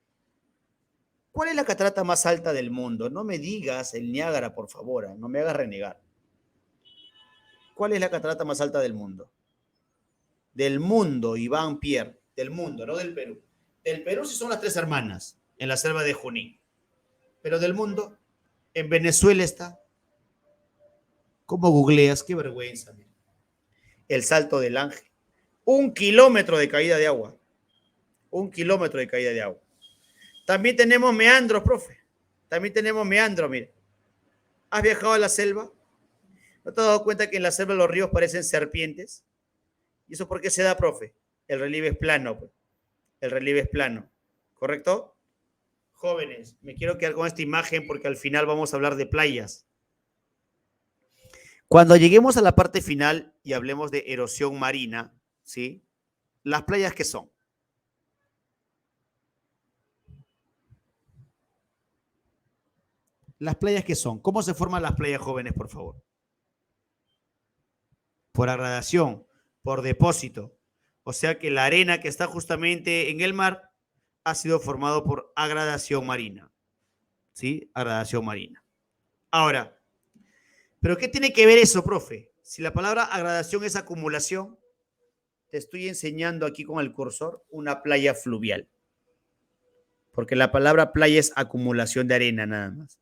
¿Cuál es la catarata más alta del mundo? No me digas el Niágara, por favor. No me hagas renegar. ¿Cuál es la catarata más alta del mundo? Del mundo, Iván Pierre. Del mundo, no del Perú. Del Perú sí son las tres hermanas, en la selva de Junín. Pero del mundo, en Venezuela está. ¿Cómo googleas? Qué vergüenza. Mira. El Salto del Ángel. 1 kilómetro de caída de agua. 1 kilómetro de caída de agua. También tenemos meandros, profe. También tenemos meandros, mire. ¿Has viajado a la selva? ¿No te has dado cuenta que en la selva los ríos parecen serpientes? ¿Y eso por qué se da, profe? El relieve es plano. Pues. El relieve es plano. ¿Correcto? Jóvenes, me quiero quedar con esta imagen porque al final vamos a hablar de playas. Cuando lleguemos a la parte final y hablemos de erosión marina, ¿sí? ¿Las playas qué son? ¿Las playas qué son? ¿Cómo se forman las playas, jóvenes, por favor? Por agradación, por depósito. O sea que la arena que está justamente en el mar ha sido formado por agradación marina. ¿Sí? Agradación marina. Ahora, ¿pero qué tiene que ver eso, profe? Si la palabra agradación es acumulación, te estoy enseñando aquí con el cursor una playa fluvial. Porque la palabra playa es acumulación de arena nada más.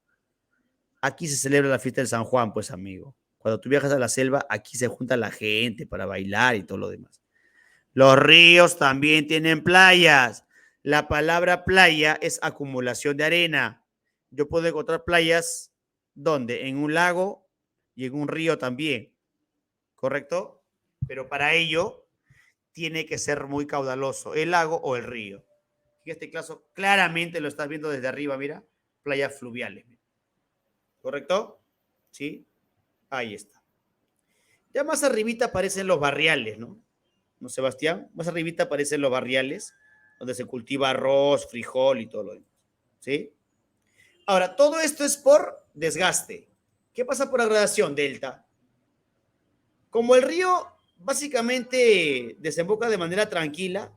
Aquí se celebra la fiesta del San Juan, pues amigo. Cuando tú viajas a la selva, aquí se junta la gente para bailar y todo lo demás. Los ríos también tienen playas. La palabra playa es acumulación de arena. Yo puedo encontrar playas, ¿dónde? En un lago y en un río también. ¿Correcto? Pero para ello tiene que ser muy caudaloso, el lago o el río. En este caso, claramente lo estás viendo desde arriba, mira, playas fluviales. ¿Correcto? ¿Sí? Ahí está. Ya más arribita aparecen los barriales, ¿no? ¿No, Sebastián? Más arribita aparecen los barriales, donde se cultiva arroz, frijol y todo lo demás. ¿Sí? Ahora, todo esto es por desgaste. ¿Qué pasa por la gradación delta? Como el río básicamente desemboca de manera tranquila,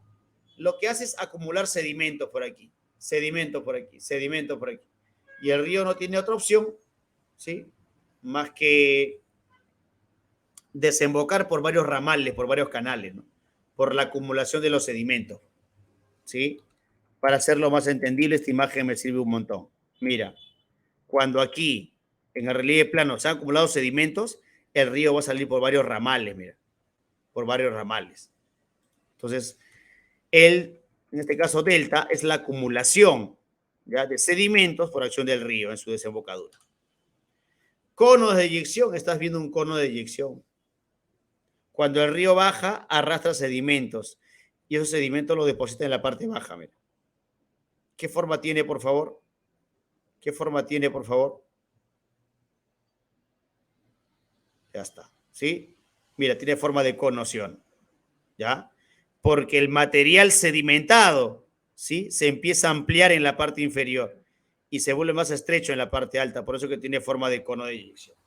lo que hace es acumular sedimento por aquí, sedimento por aquí, sedimento por aquí. Y el río no tiene otra opción, ¿sí? más que desembocar por varios ramales, por varios canales, ¿no? Por la acumulación de los sedimentos, ¿sí? Para hacerlo más entendible, esta imagen me sirve un montón. Mira, cuando aquí, en el relieve plano, se han acumulado sedimentos, el río va a salir por varios ramales, mira, por varios ramales. Entonces, en este caso delta, es la acumulación, ¿ya?, de sedimentos por acción del río en su desembocadura. Conos de eyección, estás viendo un cono de eyección. Cuando el río baja, arrastra sedimentos y esos sedimentos los deposita en la parte baja. Mira. ¿Qué forma tiene, por favor? ¿Qué forma tiene, por favor? Ya está, ¿sí? Mira, tiene forma de conoción, ¿ya? Porque el material sedimentado, ¿sí?, se empieza a ampliar en la parte inferior y se vuelve más estrecho en la parte alta, por eso que tiene forma de cono de eyección.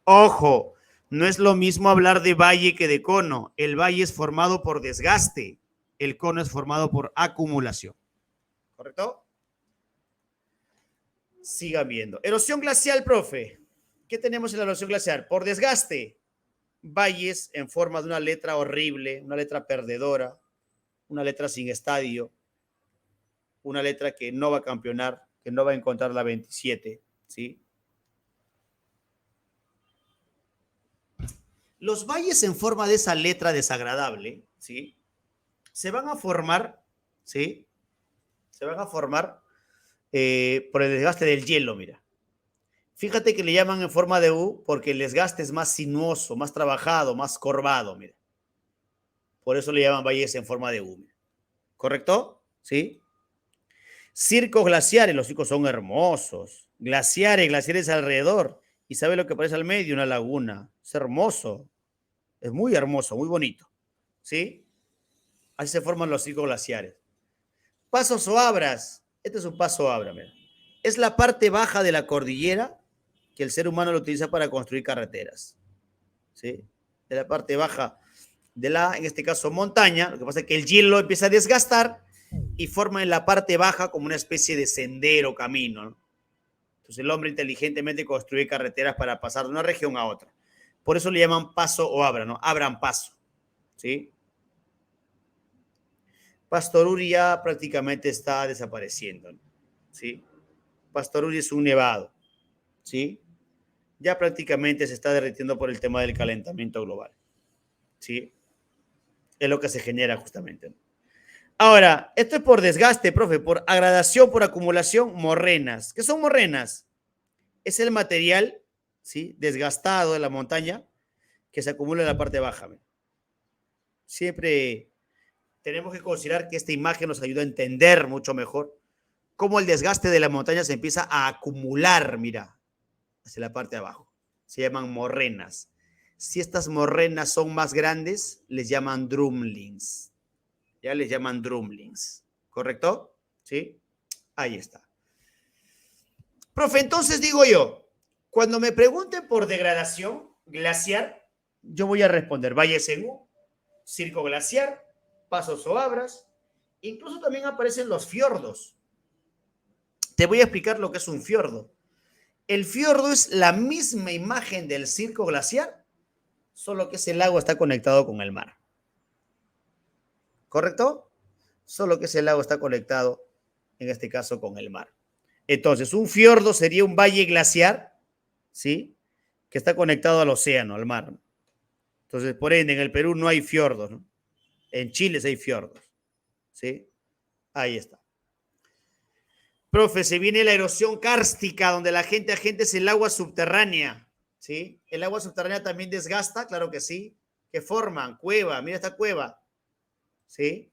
Ojo, no es lo mismo hablar de valle que de cono. El valle es formado por desgaste, el cono es formado por acumulación. ¿Correcto? Sigan viendo. Erosión glacial, profe. ¿Qué tenemos en la erosión glacial? Por desgaste, valles en forma de una letra horrible, una letra perdedora, una letra sin estadio, una letra que no va a campeonar, que no va a encontrar la 27, ¿sí? Los valles en forma de esa letra desagradable, ¿sí?, se van a formar, ¿sí?, se van a formar por el desgaste del hielo, mira. Fíjate que le llaman en forma de U porque el desgaste es más sinuoso, más trabajado, más corvado, mira. Por eso le llaman valles en forma de U. Mira. ¿Correcto? ¿Sí? Circos glaciares, los circos son hermosos. Glaciares, glaciares alrededor. ¿Y sabe lo que parece al medio? Una laguna. Es hermoso. Es muy hermoso, muy bonito. ¿Sí? Así se forman los circos glaciares. Pasos o abras. Este es un paso abra, mira. Es la parte baja de la cordillera que el ser humano lo utiliza para construir carreteras. ¿Sí? De la parte baja de la, en este caso, montaña. Lo que pasa es que el hielo empieza a desgastar y forma en la parte baja como una especie de sendero, camino, ¿no? Entonces el hombre inteligentemente construye carreteras para pasar de una región a otra. Por eso le llaman paso o abra, ¿no? Abran paso, ¿sí? Pastoruri ya prácticamente está desapareciendo, ¿no? ¿Sí? Pastoruri es un nevado, ¿sí? Ya prácticamente se está derritiendo por el tema del calentamiento global, ¿sí? Es lo que se genera justamente, ¿no? Ahora, esto es por desgaste, profe, por agradación, por acumulación, morrenas. ¿Qué son morrenas? Es el material, ¿sí?, desgastado de la montaña que se acumula en la parte baja. Siempre tenemos que considerar que esta imagen nos ayuda a entender mucho mejor cómo el desgaste de la montaña se empieza a acumular, mira, hacia la parte de abajo. Se llaman morrenas. Si estas morrenas son más grandes, les llaman drumlins. Ya les llaman drumlins. ¿Correcto? ¿Sí? Ahí está. Profe, entonces digo yo, cuando me pregunten por degradación glaciar, yo voy a responder Valle Segú, Circo Glaciar, Pasos o Abras, incluso también aparecen los fiordos. Te voy a explicar lo que es un fiordo. El fiordo es la misma imagen del circo glaciar, solo que ese lago está conectado con el mar. ¿Correcto? Solo que ese lago está conectado, en este caso, con el mar. Entonces, un fiordo sería un valle glaciar, ¿sí?, que está conectado al océano, al mar. Entonces, por ende, en el Perú no hay fiordos, ¿no? En Chile sí hay fiordos, ¿sí? Ahí está. Profe, se viene la erosión kárstica, donde la gente es el agua subterránea, ¿sí? El agua subterránea también desgasta, claro que sí. ¿Qué forman? Cueva, mira esta cueva, ¿sí?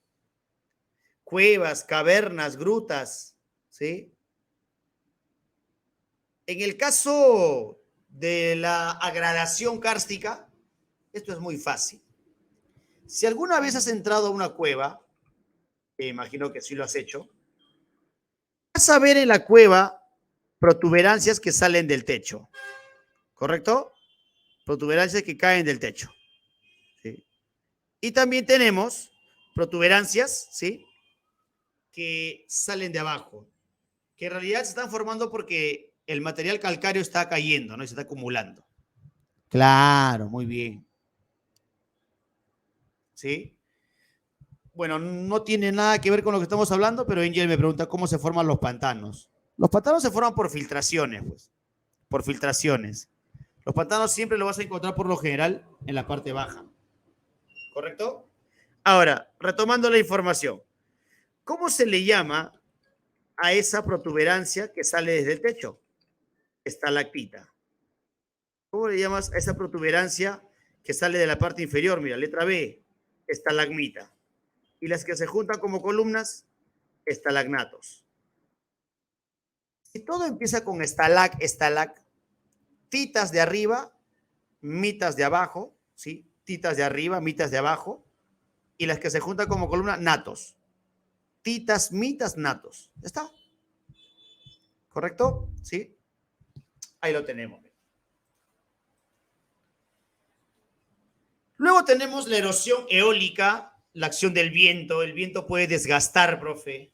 Cuevas, cavernas, grutas, ¿sí? En el caso de la agradación kárstica, esto es muy fácil. Si alguna vez has entrado a una cueva, imagino que sí lo has hecho, vas a ver en la cueva protuberancias que salen del techo, ¿correcto? Protuberancias que caen del techo, ¿sí? Y también tenemos protuberancias, ¿sí?, que salen de abajo, que en realidad se están formando porque el material calcáreo está cayendo, ¿no?, y se está acumulando. Claro, muy bien. ¿Sí? Bueno, no tiene nada que ver con lo que estamos hablando, pero Angel me pregunta cómo se forman los pantanos. Los pantanos se forman por filtraciones, pues. Por filtraciones. Los pantanos siempre los vas a encontrar por lo general en la parte baja. ¿Correcto? Ahora, retomando la información. ¿Cómo se le llama a esa protuberancia que sale desde el techo? Estalactita. ¿Cómo le llamas a esa protuberancia que sale de la parte inferior? Mira, letra B, estalagmita. Y las que se juntan como columnas, estalagnatos. Si todo empieza con estalac, titas de arriba, mitas de abajo, ¿sí? Titas de arriba, mitas de abajo, y las que se juntan como columna, natos. Titas, mitas, natos. ¿Ya está? ¿Correcto? ¿Sí? Ahí lo tenemos. Luego tenemos la erosión eólica, la acción del viento. El viento puede desgastar, profe.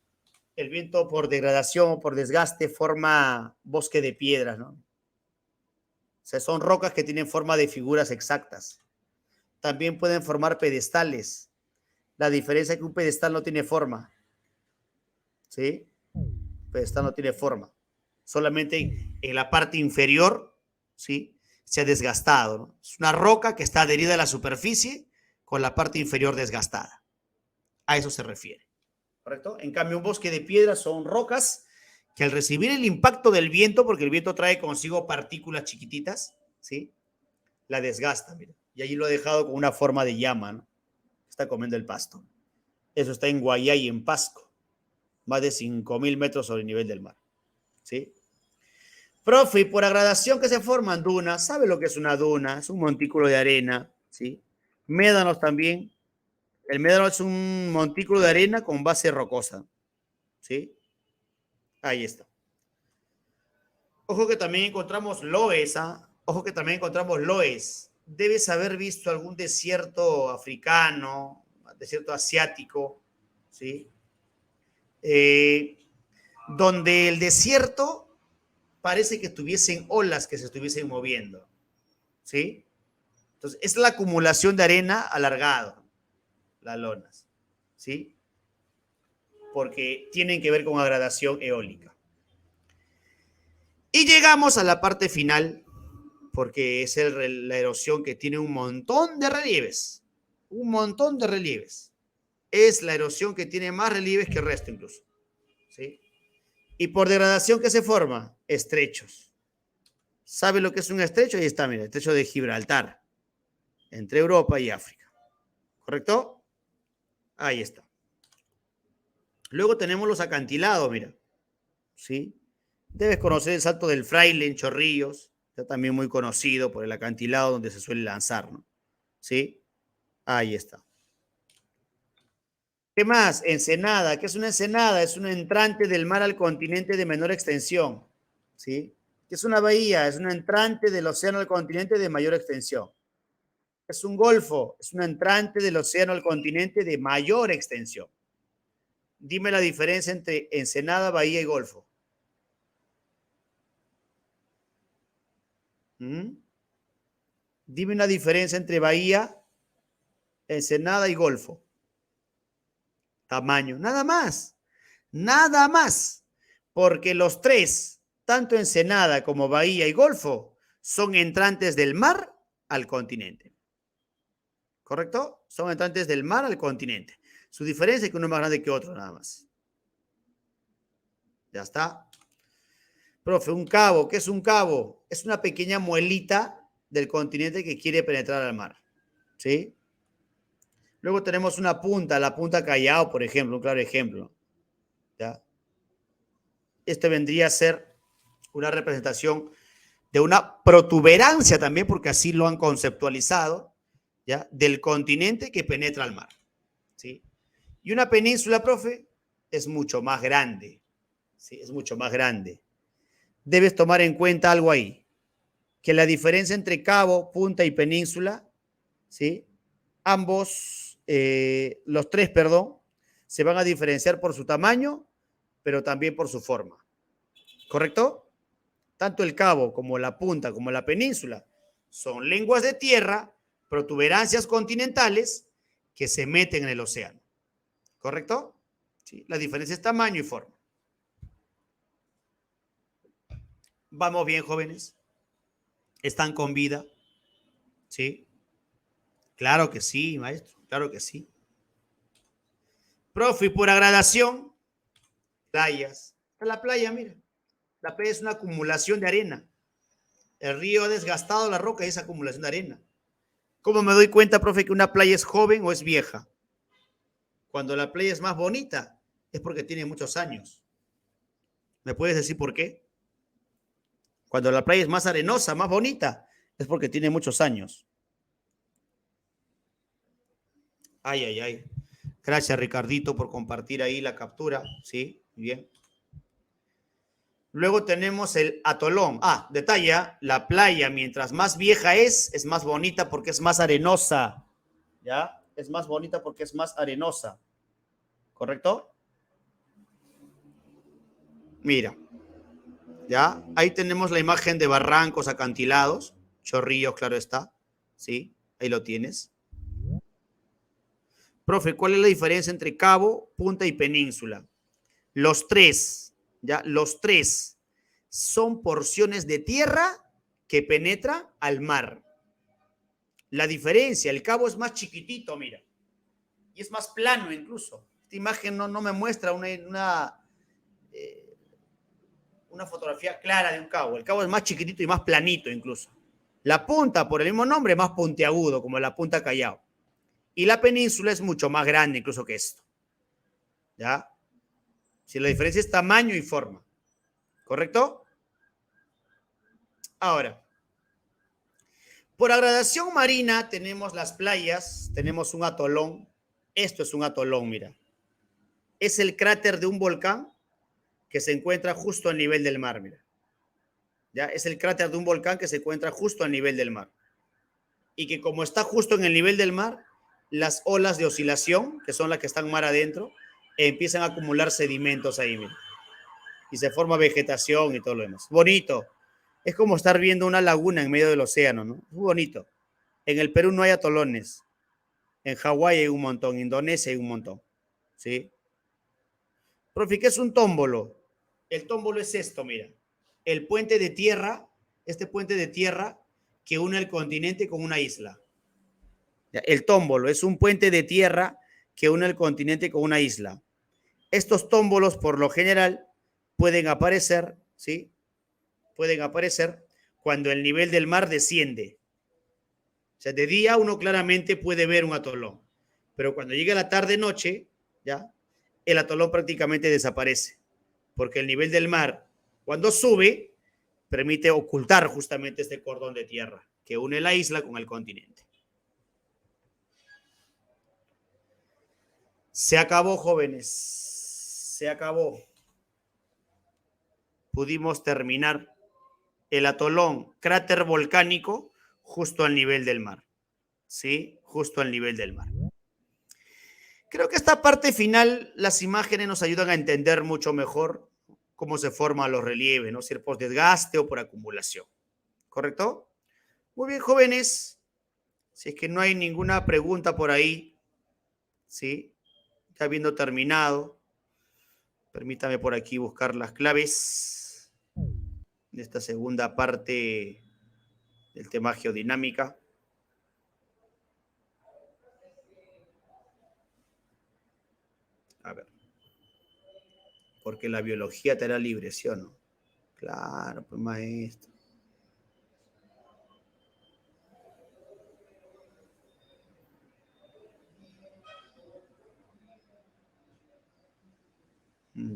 El viento por degradación o por desgaste forma bosque de piedras, ¿no? O sea, son rocas que tienen forma de figuras exactas. También pueden formar pedestales. La diferencia es que un pedestal no tiene forma. ¿Sí? Un pedestal no tiene forma. Solamente en la parte inferior, ¿sí? Se ha desgastado, ¿no? Es una roca que está adherida a la superficie con la parte inferior desgastada. A eso se refiere. ¿Correcto? En cambio, un bosque de piedras son rocas que al recibir el impacto del viento, porque el viento trae consigo partículas chiquititas, ¿sí? La desgasta, mira. Y allí lo ha dejado con una forma de llama, ¿no? Está comiendo el pasto. Eso está en Guayay, en Pasco, más de 5.000 metros sobre el nivel del mar, ¿sí? Profe, por la gradación que se forman dunas, ¿sabe lo que es una duna? Es un montículo de arena, ¿sí? Médanos también. El médano es un montículo de arena con base rocosa, ¿sí? Ahí está. Ojo que también encontramos loes, ¿ah? Ojo que también encontramos loes. Debes haber visto algún desierto africano, desierto asiático, ¿sí? Donde el desierto parece que tuviesen olas que se estuviesen moviendo, ¿sí? Entonces, es la acumulación de arena alargado, las lonas, ¿sí? Porque tienen que ver con la gradación eólica. Y llegamos a la parte final, porque es la erosión que tiene un montón de relieves. Un montón de relieves. Es la erosión que tiene más relieves que el resto incluso, ¿sí? Y por degradación, ¿qué se forma? Estrechos. ¿Sabe lo que es un estrecho? Ahí está, mira, el estrecho de Gibraltar, entre Europa y África. ¿Correcto? Ahí está. Luego tenemos los acantilados, mira, ¿sí? Debes conocer el Salto del Fraile en Chorrillos, está también muy conocido por el acantilado donde se suele lanzar, ¿no? ¿Sí? Ahí está. ¿Qué más? Ensenada. ¿Qué es una ensenada? Es un entrante del mar al continente de menor extensión, ¿sí? ¿Qué es una bahía? Es un entrante del océano al continente de mayor extensión. ¿Qué es un golfo? Es un entrante del océano al continente de mayor extensión. Dime la diferencia entre ensenada, bahía y golfo. ¿Mm? Dime una diferencia entre bahía, ensenada y golfo. Tamaño, nada más. Nada más. Porque los tres, tanto ensenada como bahía y golfo, son entrantes del mar al continente. ¿Correcto? Son entrantes del mar al continente. Su diferencia es que uno es más grande que otro, nada más. Ya está. Profe, un cabo, ¿qué es un cabo? Es una pequeña muelita del continente que quiere penetrar al mar, ¿sí? Luego tenemos una punta, la punta Callao, por ejemplo, un claro ejemplo, ¿ya? Este vendría a ser una representación de una protuberancia también, porque así lo han conceptualizado, ¿ya? Del continente que penetra al mar, ¿sí? Y una península, profe, es mucho más grande, ¿sí? Es mucho más grande. Debes tomar en cuenta algo ahí, que la diferencia entre cabo, punta y península, ¿sí? Ambos, los tres, perdón, se van a diferenciar por su tamaño, pero también por su forma. ¿Correcto? Tanto el cabo como la punta como la península Son lenguas de tierra, protuberancias continentales que se meten en el océano. ¿Correcto? ¿Sí? La diferencia es tamaño y forma. ¿Vamos bien, jóvenes? ¿Están con vida? ¿Sí? Claro que sí, maestro. Claro que sí. Profe, por gradación, playas. La playa, mira. La playa es una acumulación de arena. El río ha desgastado la roca y esa acumulación de arena. ¿Cómo me doy cuenta, profe, que una playa es joven o es vieja? Cuando la playa es más bonita, es porque tiene muchos años. ¿Me puedes decir por qué? Cuando la playa es más arenosa, más bonita, es porque tiene muchos años. Ay, ay, ay. Gracias, Ricardito, por compartir ahí la captura. Sí, bien. Luego tenemos el atolón. Detalle, la playa, mientras más vieja es más bonita porque es más arenosa. ¿Ya? Es más bonita porque es más arenosa. ¿Correcto? Mira. ¿Ya? Ahí tenemos la imagen de barrancos acantilados. Chorrillos, claro está. ¿Sí? Ahí lo tienes. Profe, ¿cuál es la diferencia entre cabo, punta y península? Los tres, ¿ya? Los tres son porciones de tierra que penetra al mar. La diferencia, el cabo es más chiquitito, mira, y es más plano incluso. Esta imagen no me muestra una fotografía clara de un cabo. El cabo es más chiquitito y más planito incluso. La punta, por el mismo nombre, es más puntiagudo, como la punta Callao. Y la península es mucho más grande incluso que esto. ¿Ya? Si la diferencia es tamaño y forma. ¿Correcto? Ahora, por gradación marina tenemos las playas, tenemos un atolón. Esto es un atolón, mira. Es el cráter de un volcán que se encuentra justo al nivel del mar, mira. ¿Ya? Es el cráter de un volcán que se encuentra justo al nivel del mar. Y que como está justo en el nivel del mar, las olas de oscilación, que son las que están mar adentro, empiezan a acumular sedimentos ahí, mira. Y se forma vegetación y todo lo demás. Bonito. Es como estar viendo una laguna en medio del océano, ¿no? Muy bonito. En el Perú no hay atolones. En Hawái hay un montón, en Indonesia hay un montón. ¿Sí? Profe, ¿qué es un tómbolo? El tómbolo es esto, mira. El puente de tierra, este puente de tierra que une el continente con una isla. El tómbolo es un puente de tierra que une el continente con una isla. Estos tómbolos, por lo general, pueden aparecer, ¿sí? Pueden aparecer cuando el nivel del mar desciende. O sea, de día uno claramente puede ver un atolón, pero cuando llega la tarde-noche, ¿ya? El atolón prácticamente desaparece, porque el nivel del mar, cuando sube, permite ocultar justamente este cordón de tierra que une la isla con el continente. Se acabó, jóvenes. Se acabó. Pudimos terminar el atolón, cráter volcánico, justo al nivel del mar. ¿Sí? Justo al nivel del mar. Creo que esta parte final, las imágenes nos ayudan a entender mucho mejor cómo se forman los relieves, ¿no? Si es por desgaste o por acumulación. ¿Correcto? Muy bien, jóvenes. Si es que no hay ninguna pregunta por ahí, ¿sí? Ya habiendo terminado, permítame por aquí buscar las claves de esta segunda parte del tema geodinámica. A ver. Porque la biología te hará libre, ¿sí o no? Claro, pues maestro.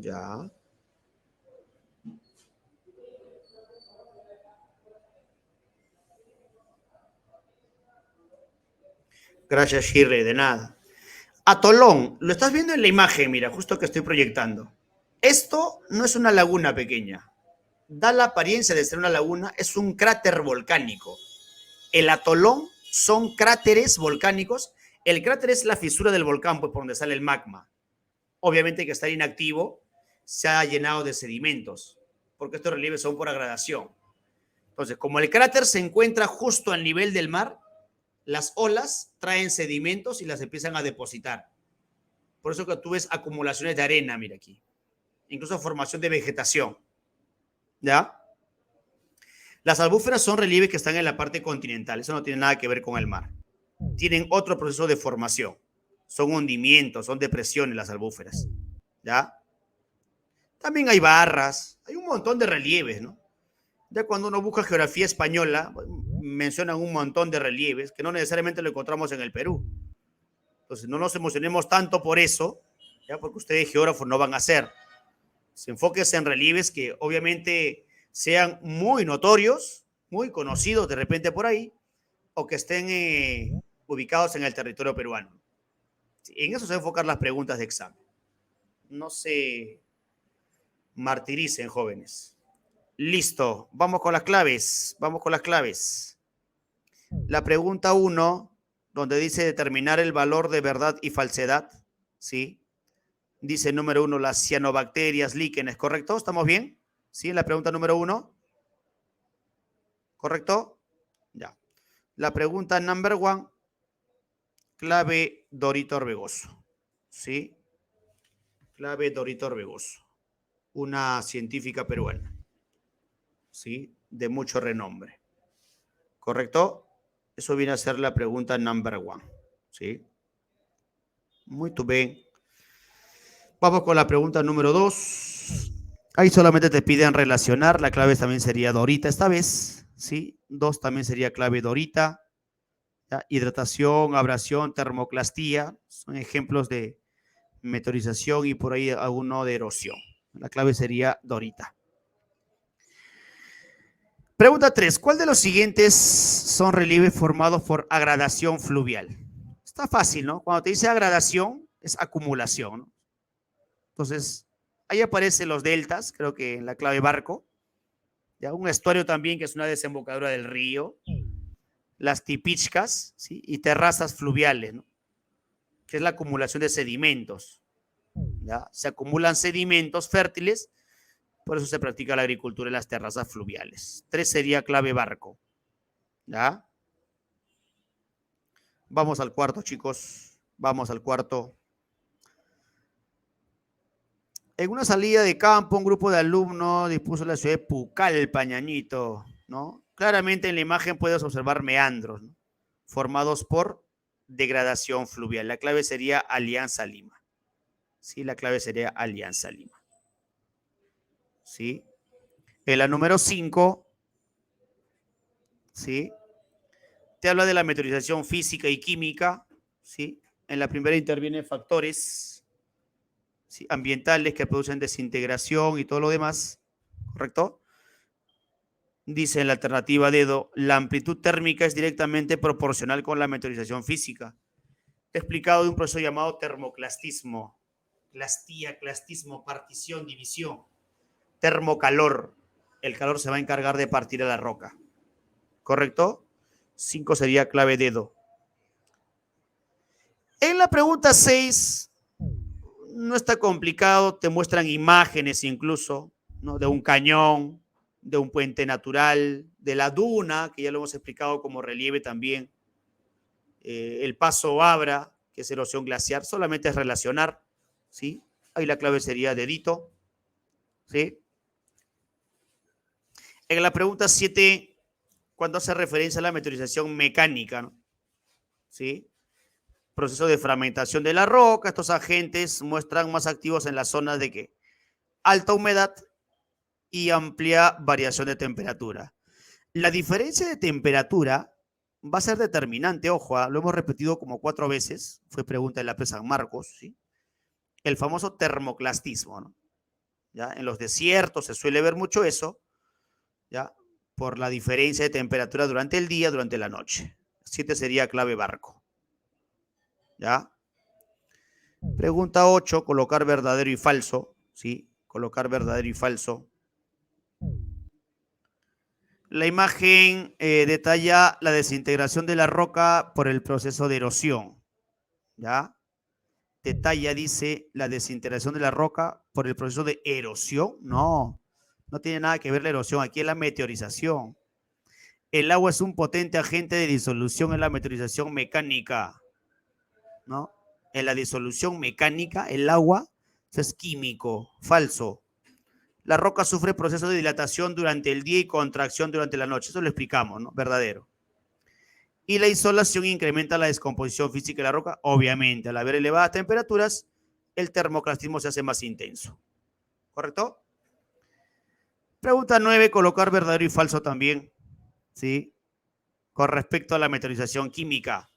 Ya. Gracias, Shirley, de nada. Atolón, lo estás viendo en la imagen, mira, justo que estoy proyectando. Esto no es una laguna pequeña. Da la apariencia de ser una laguna, es un cráter volcánico. El atolón son cráteres volcánicos. El cráter es la fisura del volcán, pues por donde sale el magma. Obviamente que está inactivo, se ha llenado de sedimentos, porque estos relieves son por gradación. Entonces, como el cráter se encuentra justo al nivel del mar, las olas traen sedimentos y las empiezan a depositar. Por eso que tú ves acumulaciones de arena, mira aquí. Incluso formación de vegetación. ¿Ya? Las albúferas son relieves que están en la parte continental. Eso no tiene nada que ver con el mar. Tienen otro proceso de formación. Son hundimientos, son depresiones las albúferas. ¿Ya? También hay barras, hay un montón de relieves, ¿no? Ya cuando uno busca geografía española, mencionan un montón de relieves que no necesariamente lo encontramos en el Perú. Entonces, no nos emocionemos tanto por eso, ya porque ustedes geógrafos no van a ser. Se enfóquense en relieves que obviamente sean muy notorios, muy conocidos de repente por ahí, o que estén ubicados en el territorio peruano. En eso se van a enfocar las preguntas de examen. No se martiricen, jóvenes. Listo, vamos con las claves. Vamos con las claves. La pregunta 1, donde dice determinar el valor de verdad y falsedad, ¿sí? Dice número 1, las cianobacterias líquenes, ¿correcto? ¿Estamos bien? ¿Sí? En la pregunta número 1. ¿Correcto? Ya. La pregunta number 1, clave Dorito Orbegoso, ¿sí? Clave Dorito Orbegoso, una científica peruana, ¿sí? De mucho renombre. ¿Correcto? Eso viene a ser la pregunta number 1, ¿sí? Muy bien. Vamos con la pregunta número 2. Ahí solamente te piden relacionar. La clave también sería Dorita esta vez, ¿sí? 2 también sería clave Dorita. ¿Ya? Hidratación, abrasión, termoclastía. Son ejemplos de meteorización y por ahí alguno de erosión. La clave sería Dorita. Pregunta 3. ¿Cuál de los siguientes son relieves formados por agradación fluvial? Está fácil, ¿no? Cuando te dice agradación, es acumulación, ¿no? Entonces, ahí aparecen los deltas, creo que en la clave barco. ¿Ya? Un estuario también, que es una desembocadura del río. Las tipichcas, ¿sí? Y terrazas fluviales, ¿no? Que es la acumulación de sedimentos. ¿Ya? Se acumulan sedimentos fértiles, por eso se practica la agricultura en las terrazas fluviales. 3 sería clave barco. ¿Ya? Vamos al cuarto, chicos. Vamos al cuarto. En una salida de campo, un grupo de alumnos dispuso la ciudad de Pucallpa, ñañito, ¿no? Claramente en la imagen puedes observar meandros, ¿no? Formados por degradación fluvial. La clave sería Alianza Lima. Sí, la clave sería Alianza Lima. ¿Sí? En la número 5, ¿sí? Te habla de la meteorización física y química, ¿sí? En la primera intervienen factores, ¿sí? Ambientales que producen desintegración y todo lo demás, ¿correcto? Dice en la alternativa dedo, la amplitud térmica es directamente proporcional con la meteorización física. He explicado de un proceso llamado termoclastismo. Clastía, clastismo, partición, división. Termocalor. El calor se va a encargar de partir a la roca. ¿Correcto? 5 sería clave dedo. En la pregunta 6, no está complicado, te muestran imágenes incluso, ¿no? De un cañón, de un puente natural, de la duna, que ya lo hemos explicado como relieve también, el paso Abra, que es erosión glaciar, solamente es relacionar, ¿sí? Ahí la clave sería dedito, ¿sí? En la pregunta 7, cuando hace referencia a la meteorización mecánica, ¿no? ¿Sí? Proceso de fragmentación de la roca, estos agentes muestran más activos en las zonas de ¿qué? Alta humedad y amplia variación de temperatura. La diferencia de temperatura va a ser determinante, ojo, lo hemos repetido como 4 veces, fue pregunta de la PES San Marcos, ¿sí? El famoso termoclastismo, ¿no? ¿Ya? En los desiertos se suele ver mucho eso, ¿ya? Por la diferencia de temperatura durante el día, durante la noche. 7 sería clave barco. ¿Ya? Pregunta 8, colocar verdadero y falso, ¿sí? Colocar verdadero y falso. La imagen detalla la desintegración de la roca por el proceso de erosión, ¿ya? Detalla, dice, la desintegración de la roca por el proceso de erosión. No, no tiene nada que ver la erosión, aquí es la meteorización. El agua es un potente agente de disolución en la meteorización mecánica, ¿no? En la disolución mecánica, el agua es químico, falso. La roca sufre procesos de dilatación durante el día y contracción durante la noche. Eso lo explicamos, ¿no? Verdadero. Y la insolación incrementa la descomposición física de la roca. Obviamente, al haber elevadas temperaturas, el termoclastismo se hace más intenso. ¿Correcto? Pregunta 9, colocar verdadero y falso también, ¿sí? Con respecto a la meteorización química.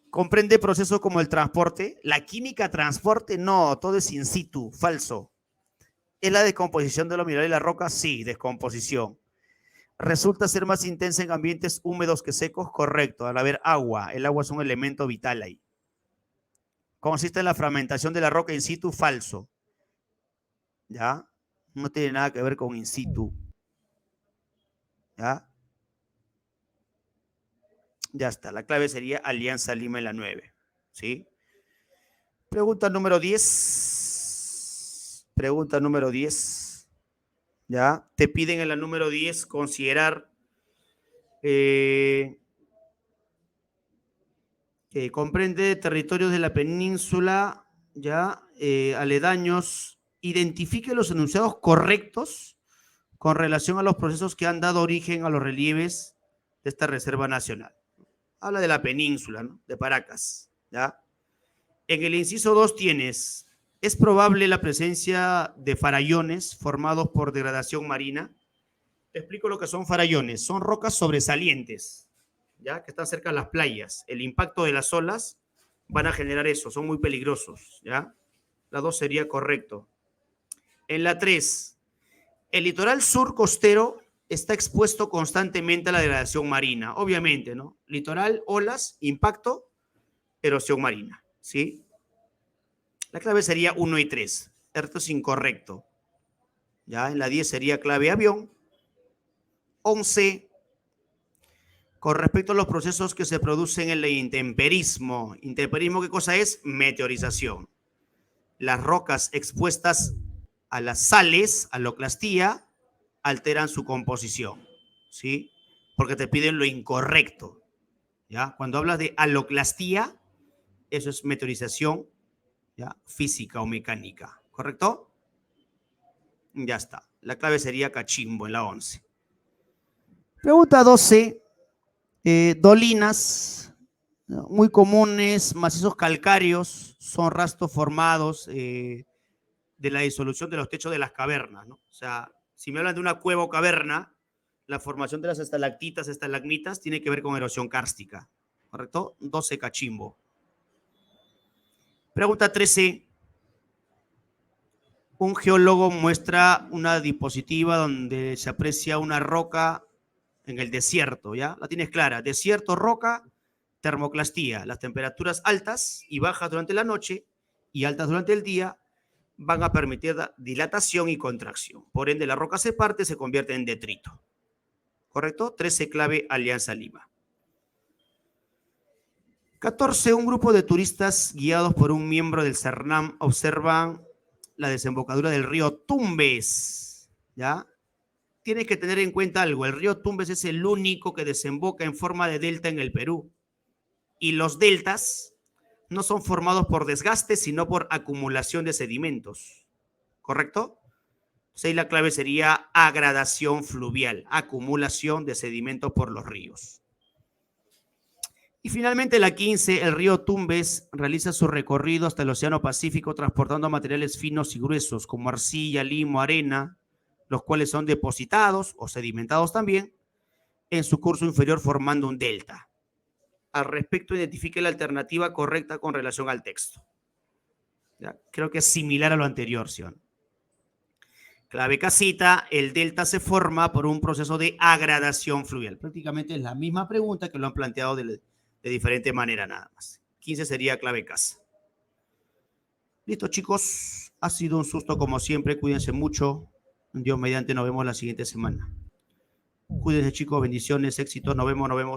¿Comprende procesos como el transporte? La química transporte, no, todo es in situ, falso. ¿Es la descomposición de los minerales de la roca? Sí, descomposición. ¿Resulta ser más intensa en ambientes húmedos que secos? Correcto, al haber agua. El agua es un elemento vital ahí. ¿Consiste en la fragmentación de la roca in situ? Falso. ¿Ya? No tiene nada que ver con in situ. ¿Ya? Ya está. La clave sería Alianza Lima en la 9. ¿Sí? Pregunta número 10. Pregunta número 10. ¿Ya? Te piden en la número 10 considerar comprende territorios de la península, ¿ya? Aledaños. Identifique los enunciados correctos con relación a los procesos que han dado origen a los relieves de esta reserva nacional. Habla de la península, ¿no? De Paracas, ¿ya? En el inciso 2 tienes, es probable la presencia de farallones formados por degradación marina. Te explico lo que son farallones. Son rocas sobresalientes, ¿ya? Que están cerca de las playas. El impacto de las olas van a generar eso, son muy peligrosos, ¿ya? La 2 sería correcto. En la 3, el litoral sur costero está expuesto constantemente a la degradación marina, obviamente, ¿no? Litoral, olas, impacto, erosión marina, ¿sí? La clave sería 1 y 3. Esto es incorrecto. Ya, en la 10 sería clave avión. 11, con respecto a los procesos que se producen en el intemperismo. ¿Intemperismo qué cosa es? Meteorización. Las rocas expuestas a las sales, aloclastía, alteran su composición, ¿sí? Porque te piden lo incorrecto, ¿ya? Cuando hablas de aloclastía, eso es meteorización, ¿ya? Física o mecánica, ¿correcto? Ya está. La clave sería cachimbo en la 11. Pregunta 12. Dolinas, ¿no? Muy comunes, macizos calcáreos, son rastros formados de la disolución de los techos de las cavernas, ¿no? O sea, si me hablan de una cueva o caverna, la formación de las estalactitas, estalagmitas, tiene que ver con erosión kárstica, ¿correcto? 12 cachimbo. Pregunta 13. Un geólogo muestra una diapositiva donde se aprecia una roca en el desierto, ¿ya? La tienes clara. Desierto, roca, termoclastía. Las temperaturas altas y bajas durante la noche y altas durante el día van a permitir dilatación y contracción. Por ende, la roca se parte, se convierte en detrito. ¿Correcto? 13, clave Alianza Lima. 14. Un grupo de turistas guiados por un miembro del CERNAM observan la desembocadura del río Tumbes, ¿ya? Tienes que tener en cuenta algo. El río Tumbes es el único que desemboca en forma de delta en el Perú. Y los deltas no son formados por desgaste, sino por acumulación de sedimentos. ¿Correcto? Entonces ahí la clave sería agradación fluvial, acumulación de sedimentos por los ríos. Y finalmente la 15, el río Tumbes realiza su recorrido hasta el Océano Pacífico transportando materiales finos y gruesos como arcilla, limo, arena, los cuales son depositados o sedimentados también en su curso inferior formando un delta. Al respecto, identifique la alternativa correcta con relación al texto. ¿Ya? Creo que es similar a lo anterior, ¿sí? Clave casita, el delta se forma por un proceso de agradación fluvial. Prácticamente es la misma pregunta que lo han planteado de diferente manera nada más. 15 sería clave casa. Listo, chicos. Ha sido un susto como siempre. Cuídense mucho. Dios mediante, nos vemos la siguiente semana. Cuídense, chicos. Bendiciones, éxitos. Nos vemos, nos vemos.